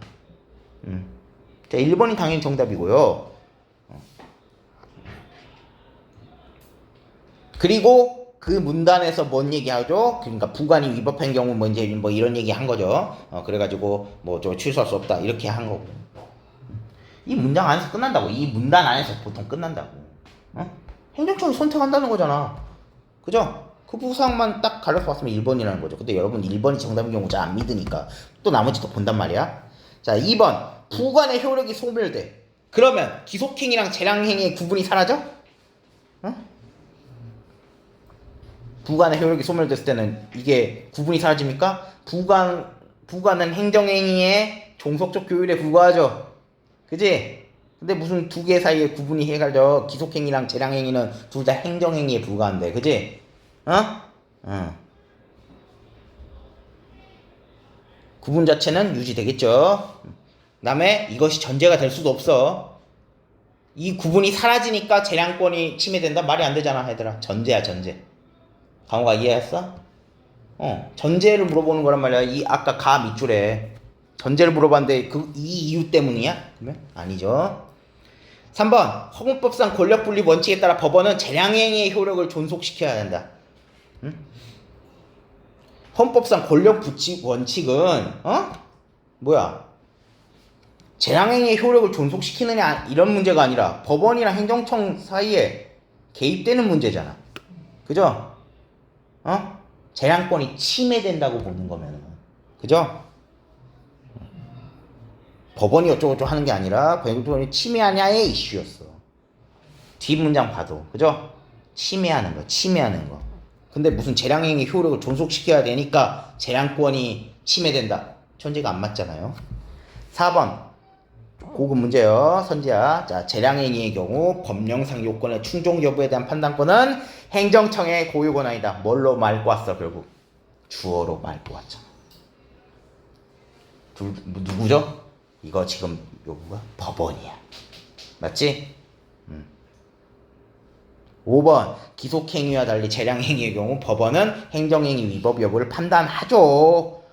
자, 1번이 당연히 정답이고요. 그리고 그 문단에서 뭔 얘기하죠? 그러니까 부관이 위법한 경우 뭐 이제 뭐 이런 얘기 한 거죠. 그래가지고 뭐 저 취소할 수 없다 이렇게 한 거고. 이 문장 안에서 끝난다고. 이 문단 안에서 보통 끝난다고. 행정청이 선택한다는 거잖아. 그죠? 그 부상만 딱 갈려서 봤으면 1번이라는 거죠. 근데 여러분 1번이 정답인 경우 잘 안 믿으니까 또 나머지도 본단 말이야. 자, 2번 부관의 효력이 소멸돼. 그러면 기속행위랑 재량행위의 구분이 사라져? 부관의 효력이 소멸됐을 때는 이게 구분이 사라집니까? 부관은 행정행위의 종속적 교율에 불과하죠. 그지? 근데 무슨 두 개 사이에 구분이 해가지고 기속행위랑 재량행위는 둘 다 행정행위에 불과한데, 그지? 구분 자체는 유지되겠죠. 그다음에 이것이 전제가 될 수도 없어. 이 구분이 사라지니까 재량권이 침해된다? 말이 안 되잖아, 얘들아. 전제야, 전제. 강호가 이해했어? 전제를 물어보는 거란 말이야. 이 아까 가 밑줄에 전제를 물어봤는데 이 이유 때문이야? 그러면 아니죠. 3번 헌법상 권력분립 원칙에 따라 법원은 재량행위의 효력을 존속시켜야 된다. 헌법상 권력분립 원칙은 재량행위의 효력을 존속시키느냐 이런 문제가 아니라 법원이랑 행정청 사이에 개입되는 문제잖아. 그죠? 재량권이 침해된다고 보는 거면은, 그죠? 법원이 어쩌고저쩌고 하는 게 아니라 법원이 침해하냐의 이슈였어. 뒷문장 봐도, 그죠? 침해하는 거. 근데 무슨 재량행위 효력을 존속시켜야 되니까 재량권이 침해된다. 전제가 안 맞잖아요. 4번 고급 문제요. 선지야. 자, 재량행위의 경우 법령상 요건의 충족 여부에 대한 판단권은 행정청의 고유 권한이다. 뭘로 말고 왔어? 결국 주어로 말고 왔잖아. 누구죠? 이거 지금 요구가 법원이야. 맞지? 5번 기속행위와 달리 재량행위의 경우 법원은 행정행위 위법 여부를 판단하죠.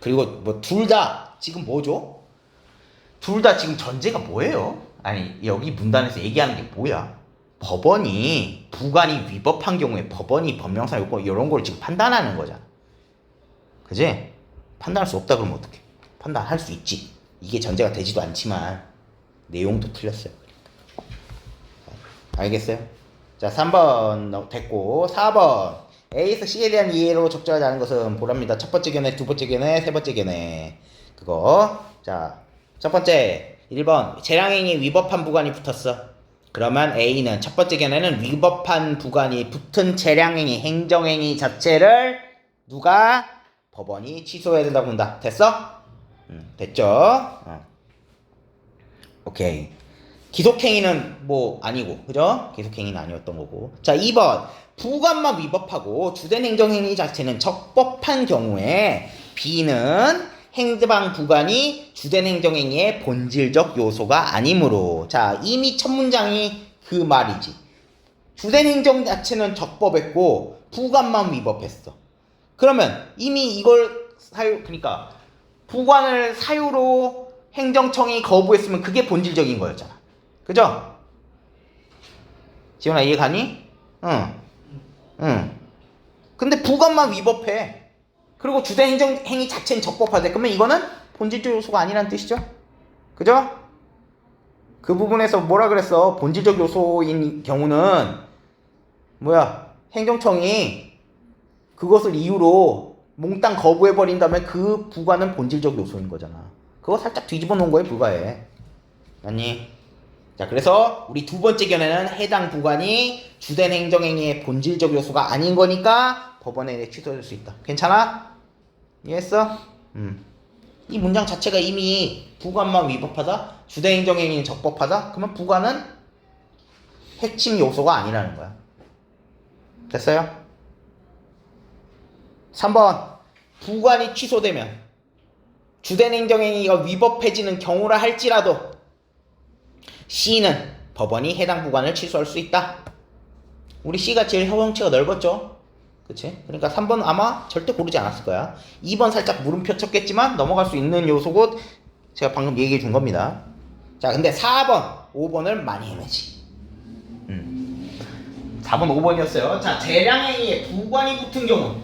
그리고 뭐 둘 다 지금 뭐죠? 둘 다 지금 전제가 뭐예요? 아니 여기 문단에서 얘기하는 게 뭐야? 법원이 부관이 위법한 경우에 법원이 법령상 요건 이런 걸 지금 판단하는 거잖아. 그지? 판단할 수 없다 그러면 어떡해? 판단할 수 있지. 이게 전제가 되지도 않지만 내용도 틀렸어요. 알겠어요? 자, 3번 됐고 4번 A에서 C에 대한 이해로 적절하지 않은 것은 보랍니다. 첫 번째 견해, 두 번째 견해, 세 번째 견해. 그거. 자, 첫 번째 1번 재량행위 위법한 부관이 붙었어. 그러면 A는 첫 번째 견해는 위법한 부관이 붙은 재량행위, 행정행위 자체를 누가? 법원이 취소해야 된다고 본다. 됐어? 됐죠? 오케이. 기속행위는 뭐 아니고, 그죠? 기속행위는 아니었던 거고. 자, 2번 부관만 위법하고 주된 행정행위 자체는 적법한 경우에 B는 행정 부관이 주된 행정행위의 본질적 요소가 아니므로. 자, 이미 첫 문장이 그 말이지. 주된 행정 자체는 적법했고 부관만 위법했어. 그러면 이미 이걸 그러니까 부관을 사유로 행정청이 거부했으면 그게 본질적인 거였잖아. 그죠? 지훈아 이해 가니? 응. 근데 부관만 위법해. 그리고 주된 행정행위 자체는 적법하대. 그러면 이거는 본질적 요소가 아니라는 뜻이죠? 그죠? 그 부분에서 뭐라 그랬어? 본질적 요소인 경우는 행정청이 그것을 이유로 몽땅 거부해버린다면 그 부관은 본질적 요소인 거잖아. 그거 살짝 뒤집어 놓은 거에 불과해. 맞니? 자, 그래서 우리 두 번째 견해는 해당 부관이 주된 행정행위의 본질적 요소가 아닌 거니까 법원에 취소될 수 있다. 괜찮아? 이해했어? 이 문장 자체가 이미 부관만 위법하다, 주된 행정행위는 적법하다. 그러면 부관은 핵심 요소가 아니라는 거야. 됐어요? 3번 부관이 취소되면 주된 행정행위가 위법해지는 경우라 할지라도 C는 법원이 해당 부관을 취소할 수 있다. 우리 C가 제일 형체가 넓었죠? 그치? 그러니까 3번 아마 절대 고르지 않았을 거야. 2번 살짝 물음표 쳤겠지만 넘어갈 수 있는 요소고 제가 방금 얘기해 준 겁니다. 자, 근데 4번, 5번을 많이 헤매지. 4번, 5번이었어요. 자, 재량행위에 부관이 붙은 경우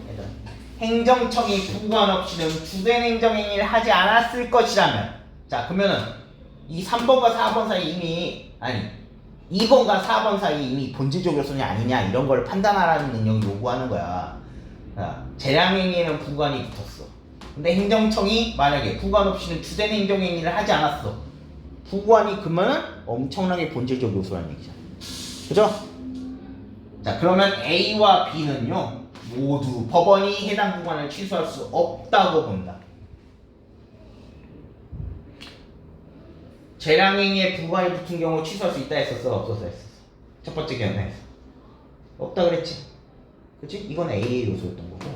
행정청이 부관 없이는 주된 행정행위를 하지 않았을 것이라면, 자, 그러면은 이 3번과 4번 사이 이미, 아니 2번과 4번 사이 이미 본질적 요소냐 아니냐 이런 걸 판단하라는 능력을 요구하는 거야. 재량행위에는 부관이 붙었어. 근데 행정청이 만약에 부관 없이는 주된 행정행위를 하지 않았어. 부관이 그러면 엄청나게 본질적 요소라는 얘기잖아. 그죠? 자, 그러면 A와 B는요 모두 법원이 해당 부관을 취소할 수 없다고 본다. 재량행위에 부관이 붙은 경우 취소할 수 있다 했었어, 없었어 했었어? 첫 번째 견해에서 없다 그랬지. 그치? 이건 A의 요소였던 거고.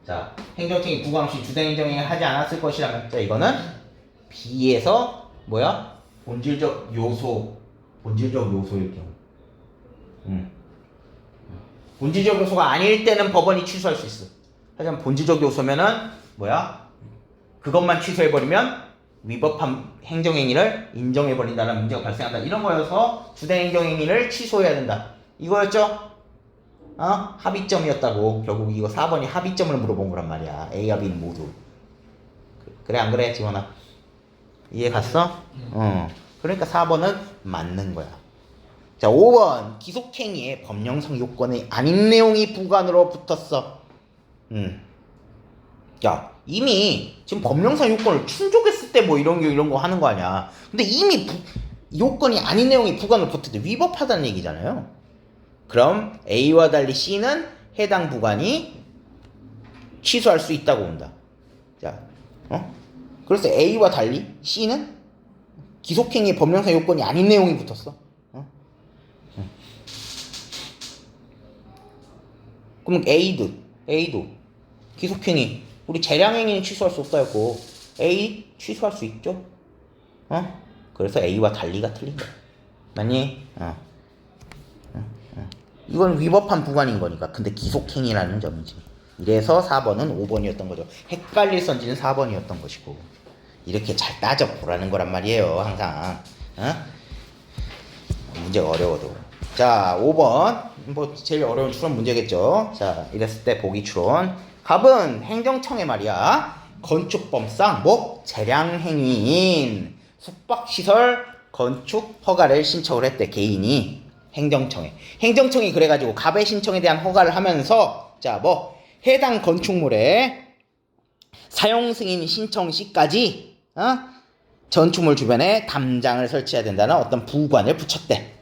자, 행정청이 부관 없이 주된 행정행위를 하지 않았을 것이라면, 자, 이거는 B에서 뭐야? 본질적 요소일 경우. 본질적 요소가 아닐 때는 법원이 취소할 수 있어. 하지만 본질적 요소면은 뭐야? 그것만 취소해버리면 위법한 행정행위를 인정해버린다는 문제가 발생한다. 이런 거여서 주된 행정행위를 취소해야 된다. 이거였죠? 합의점이었다고. 결국 이거 4번이 합의점을 물어본 거란 말이야. A와 B는 모두. 그래 안 그래 지원아? 이해 갔어? 그러니까 4번은 맞는 거야. 자, 5번 기속행위에 법령상 요건이 아닌 내용이 부관으로 붙었어. 야, 이미 지금 법령상 요건을 충족했을 때 뭐 이런 거 하는 거 아니야. 근데 이미 요건이 아닌 내용이 부관으로 붙을 때 위법하다는 얘기잖아요. 그럼 A와 달리 C는 해당 부관이 취소할 수 있다고 본다. 자, 그래서 A와 달리 C는 기속행위에 법령상 요건이 아닌 내용이 붙었어. 그럼 A도 기속행위, 우리 재량행위는 취소할 수 없다 했고 A 취소할 수 있죠? 그래서 A와 달리가 틀린 거야. 맞니? 이건 위법한 부관인 거니까. 근데 기속행위라는 점이지. 이래서 4번은 5번이었던 거죠. 헷갈릴 선지는 4번이었던 것이고. 이렇게 잘 따져보라는 거란 말이에요. 항상. 문제가 어려워도. 자, 5번. 뭐 제일 어려운 추론 문제겠죠. 자, 이랬을 때 보기 추론. 갑은 행정청에 말이야. 건축법상 재량행위인 숙박시설 건축 허가를 신청을 했대. 개인이 행정청이 그래가지고 갑의 신청에 대한 허가를 하면서 자, 해당 건축물의 사용 승인 신청 시까지 건축물 주변에 담장을 설치해야 된다는 어떤 부관을 붙였대.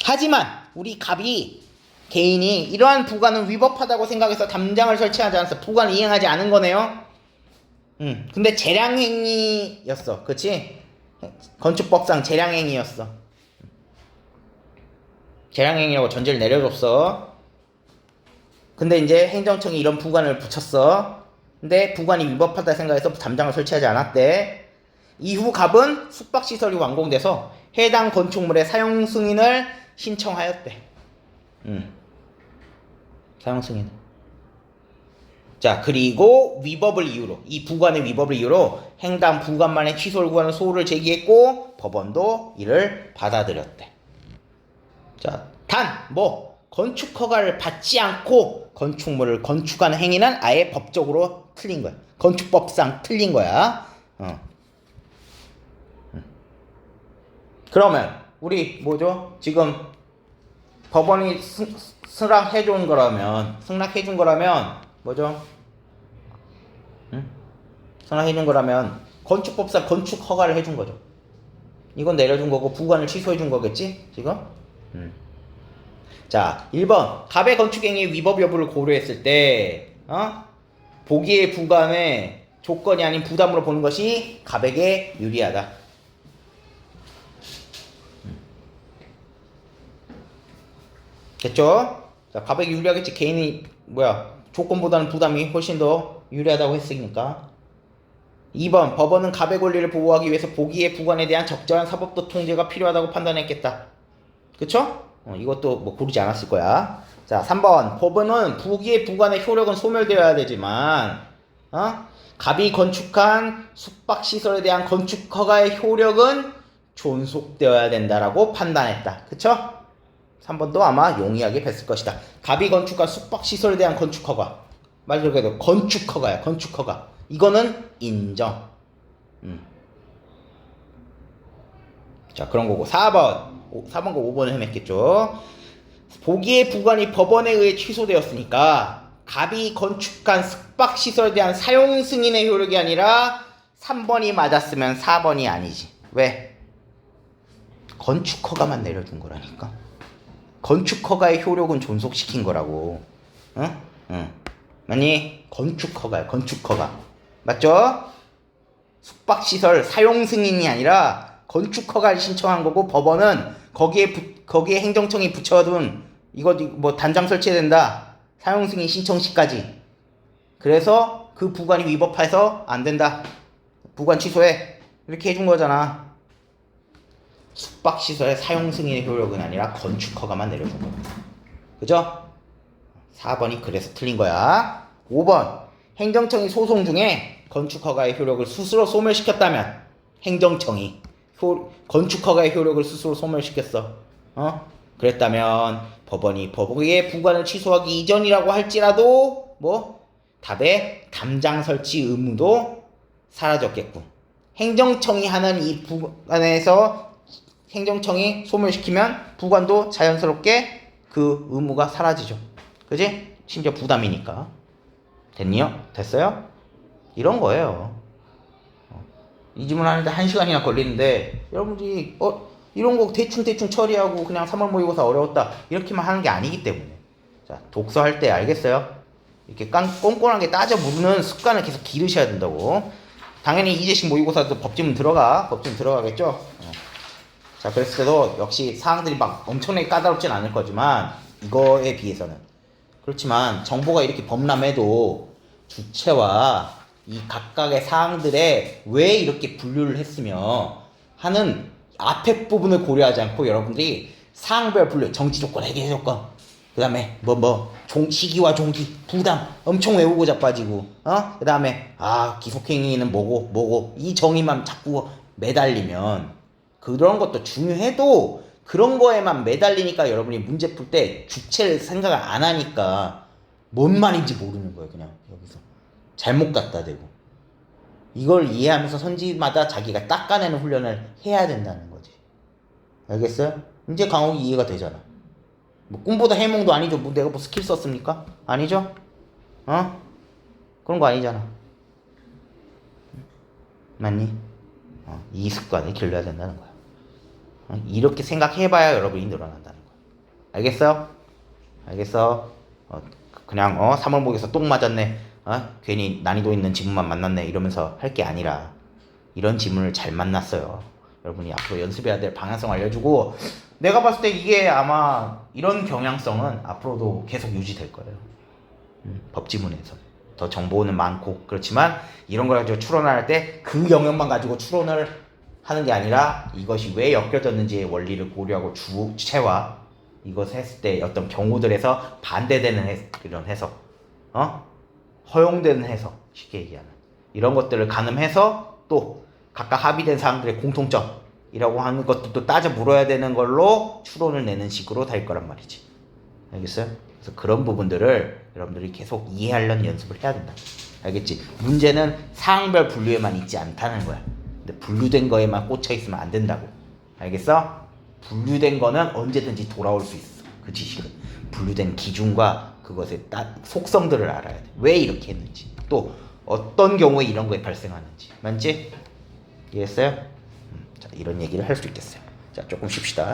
하지만 우리 갑이 개인이 이러한 부관은 위법하다고 생각해서 담장을 설치하지 않아서 부관을 이행하지 않은 거네요. 근데 재량행위였어. 그치? 건축법상 재량행위였어. 재량행위라고 전제를 내려줬어. 근데 이제 행정청이 이런 부관을 붙였어. 근데 부관이 위법하다 생각해서 담장을 설치하지 않았대. 이후 갑은 숙박시설이 완공돼서 해당 건축물의 사용 승인을 신청하였대. 사용 승인. 자, 그리고 위법을 이유로, 이 부관의 위법을 이유로 행당 부관만의 취소를 구하는 소를 제기했고 법원도 이를 받아들였대. 자, 단 건축 허가를 받지 않고 건축물을 건축하는 행위는 아예 법적으로 틀린 거야. 건축법상 틀린 거야. 그러면 우리 뭐죠? 지금 법원이 승낙해준 거라면 뭐죠? 전화해준 거라면 건축법상 건축 허가를 해준 거죠. 이건 내려준 거고 부관을 취소해 준 거겠지 지금? 자 1번 갑의 건축행위 위법 여부를 고려했을 때 보기의 부관의 조건이 아닌 부담으로 보는 것이 갑에게 유리하다. 됐죠? 자 갑에게 유리하겠지. 개인이 조건보다는 부담이 훨씬 더 유리하다고 했으니까. 2번 법원은 갑의 권리를 보호하기 위해서 보기의 부관에 대한 적절한 사법적 통제가 필요하다고 판단했겠다. 그쵸? 이것도 뭐 고르지 않았을 거야. 자 3번 법원은 보기의 부관의 효력은 소멸되어야 되지만 갑이 건축한 숙박시설에 대한 건축 허가의 효력은 존속되어야 된다라고 판단했다. 그쵸? 3번도 아마 용이하게 뵀을 것이다. 갑이 건축한 숙박시설에 대한 건축 허가, 말 그대로 건축 허가야. 건축 허가 이거는 인정. 자 그런 거고 4번과 5번을 헤맸겠죠. 보기의 부관이 법원에 의해 취소되었으니까 갑이 건축한 숙박시설에 대한 사용 승인의 효력이 아니라 3번이 맞았으면 4번이 아니지. 왜? 건축 허가만 내려준 거라니까. 건축 허가의 효력은 존속시킨 거라고. 응? 맞니? 건축 허가야. 건축 허가. 맞죠? 숙박시설 사용 승인이 아니라 건축 허가를 신청한 거고 법원은 거기에 행정청이 붙여둔 이거 뭐 단장 설치해야 된다. 사용 승인 신청 시까지. 그래서 그 부관이 위법해서 안 된다. 부관 취소해. 이렇게 해준 거잖아. 숙박시설의 사용 승인의 효력은 아니라 건축 허가만 내려준 거야. 그죠? 4번이 그래서 틀린 거야. 5번 행정청이 소송 중에 건축허가의 효력을 스스로 소멸시켰다면 행정청이 건축허가의 효력을 스스로 소멸시켰어. 그랬다면 법원이 법의 부관을 취소하기 이전이라고 할지라도 답의 담장 설치 의무도 사라졌겠군. 행정청이 하는 이 부관에서 행정청이 소멸시키면 부관도 자연스럽게 그 의무가 사라지죠. 그지? 심지어 부담이니까. 됐니요? 됐어요? 이런 거예요. 이 질문 하는데 1시간이나 걸리는데 여러분들이 이런 거 대충 처리하고 그냥 3월 모의고사 어려웠다 이렇게만 하는 게 아니기 때문에. 자 독서할 때 알겠어요? 이렇게 꼼꼼하게 따져 묻는 습관을 계속 기르셔야 된다고. 당연히 이재식 모의고사도 법지문 들어가겠죠? 자 그랬을 때도 역시 사항들이 막 엄청나게 까다롭진 않을 거지만 이거에 비해서는. 그렇지만 정보가 이렇게 범람해도 주체와 이 각각의 사항들에 왜 이렇게 분류를 했으며 하는 앞에 부분을 고려하지 않고 여러분들이 사항별 분류, 정지조건, 해결조건, 그 다음에 시기와 종기, 부담 엄청 외우고 자빠지고 그 다음에 기속행위는 뭐고 이 정의만 자꾸 매달리면 그런 것도 중요해도 그런 거에만 매달리니까 여러분이 문제 풀 때 주체를 생각을 안 하니까 뭔 말인지 모르는 거예요. 그냥 여기서 잘못 갖다 대고. 이걸 이해하면서 선지마다 자기가 닦아내는 훈련을 해야 된다는 거지. 알겠어요? 이제 강옥이 이해가 되잖아. 꿈보다 해몽도 아니죠. 내가 스킬 썼습니까? 아니죠? 그런 거 아니잖아. 맞니? 이 습관을 길러야 된다는 거야. 이렇게 생각해봐야 여러분이 늘어난다는 거야. 알겠어? 알겠어? 그냥 3월 모의고사 똥 맞았네. 괜히 난이도 있는 지문만 만났네 이러면서 할 게 아니라 이런 지문을 잘 만났어요. 여러분이 앞으로 연습해야 될 방향성 알려주고 내가 봤을 때 이게 아마 이런 경향성은 앞으로도 계속 유지될 거예요. 법지문에서 더 정보는 많고 그렇지만 이런 걸 가지고 추론할 때 그 영역만 가지고 추론을 하는 게 아니라 이것이 왜 엮여졌는지의 원리를 고려하고 주체와 이것을 했을 때 어떤 경우들에서 반대되는 이런 해석, 허용되는 해석, 쉽게 얘기하는 이런 것들을 가늠해서 또 각각 합의된 사항들의 공통점이라고 하는 것들도 따져 물어야 되는 걸로 추론을 내는 식으로 될 거란 말이지. 알겠어요? 그래서 그런 부분들을 여러분들이 계속 이해하려는 연습을 해야 된다. 알겠지? 문제는 사항별 분류에만 있지 않다는 거야. 근데 분류된 거에만 꽂혀 있으면 안 된다고. 알겠어? 분류된 거는 언제든지 돌아올 수 있어. 그 지식은 분류된 기준과 그것의 속성들을 알아야 돼. 왜 이렇게 했는지. 또 어떤 경우에 이런 거에 발생하는지. 맞지? 이해했어요? 자, 이런 얘기를 할 수 있겠어요. 자, 조금 쉽시다.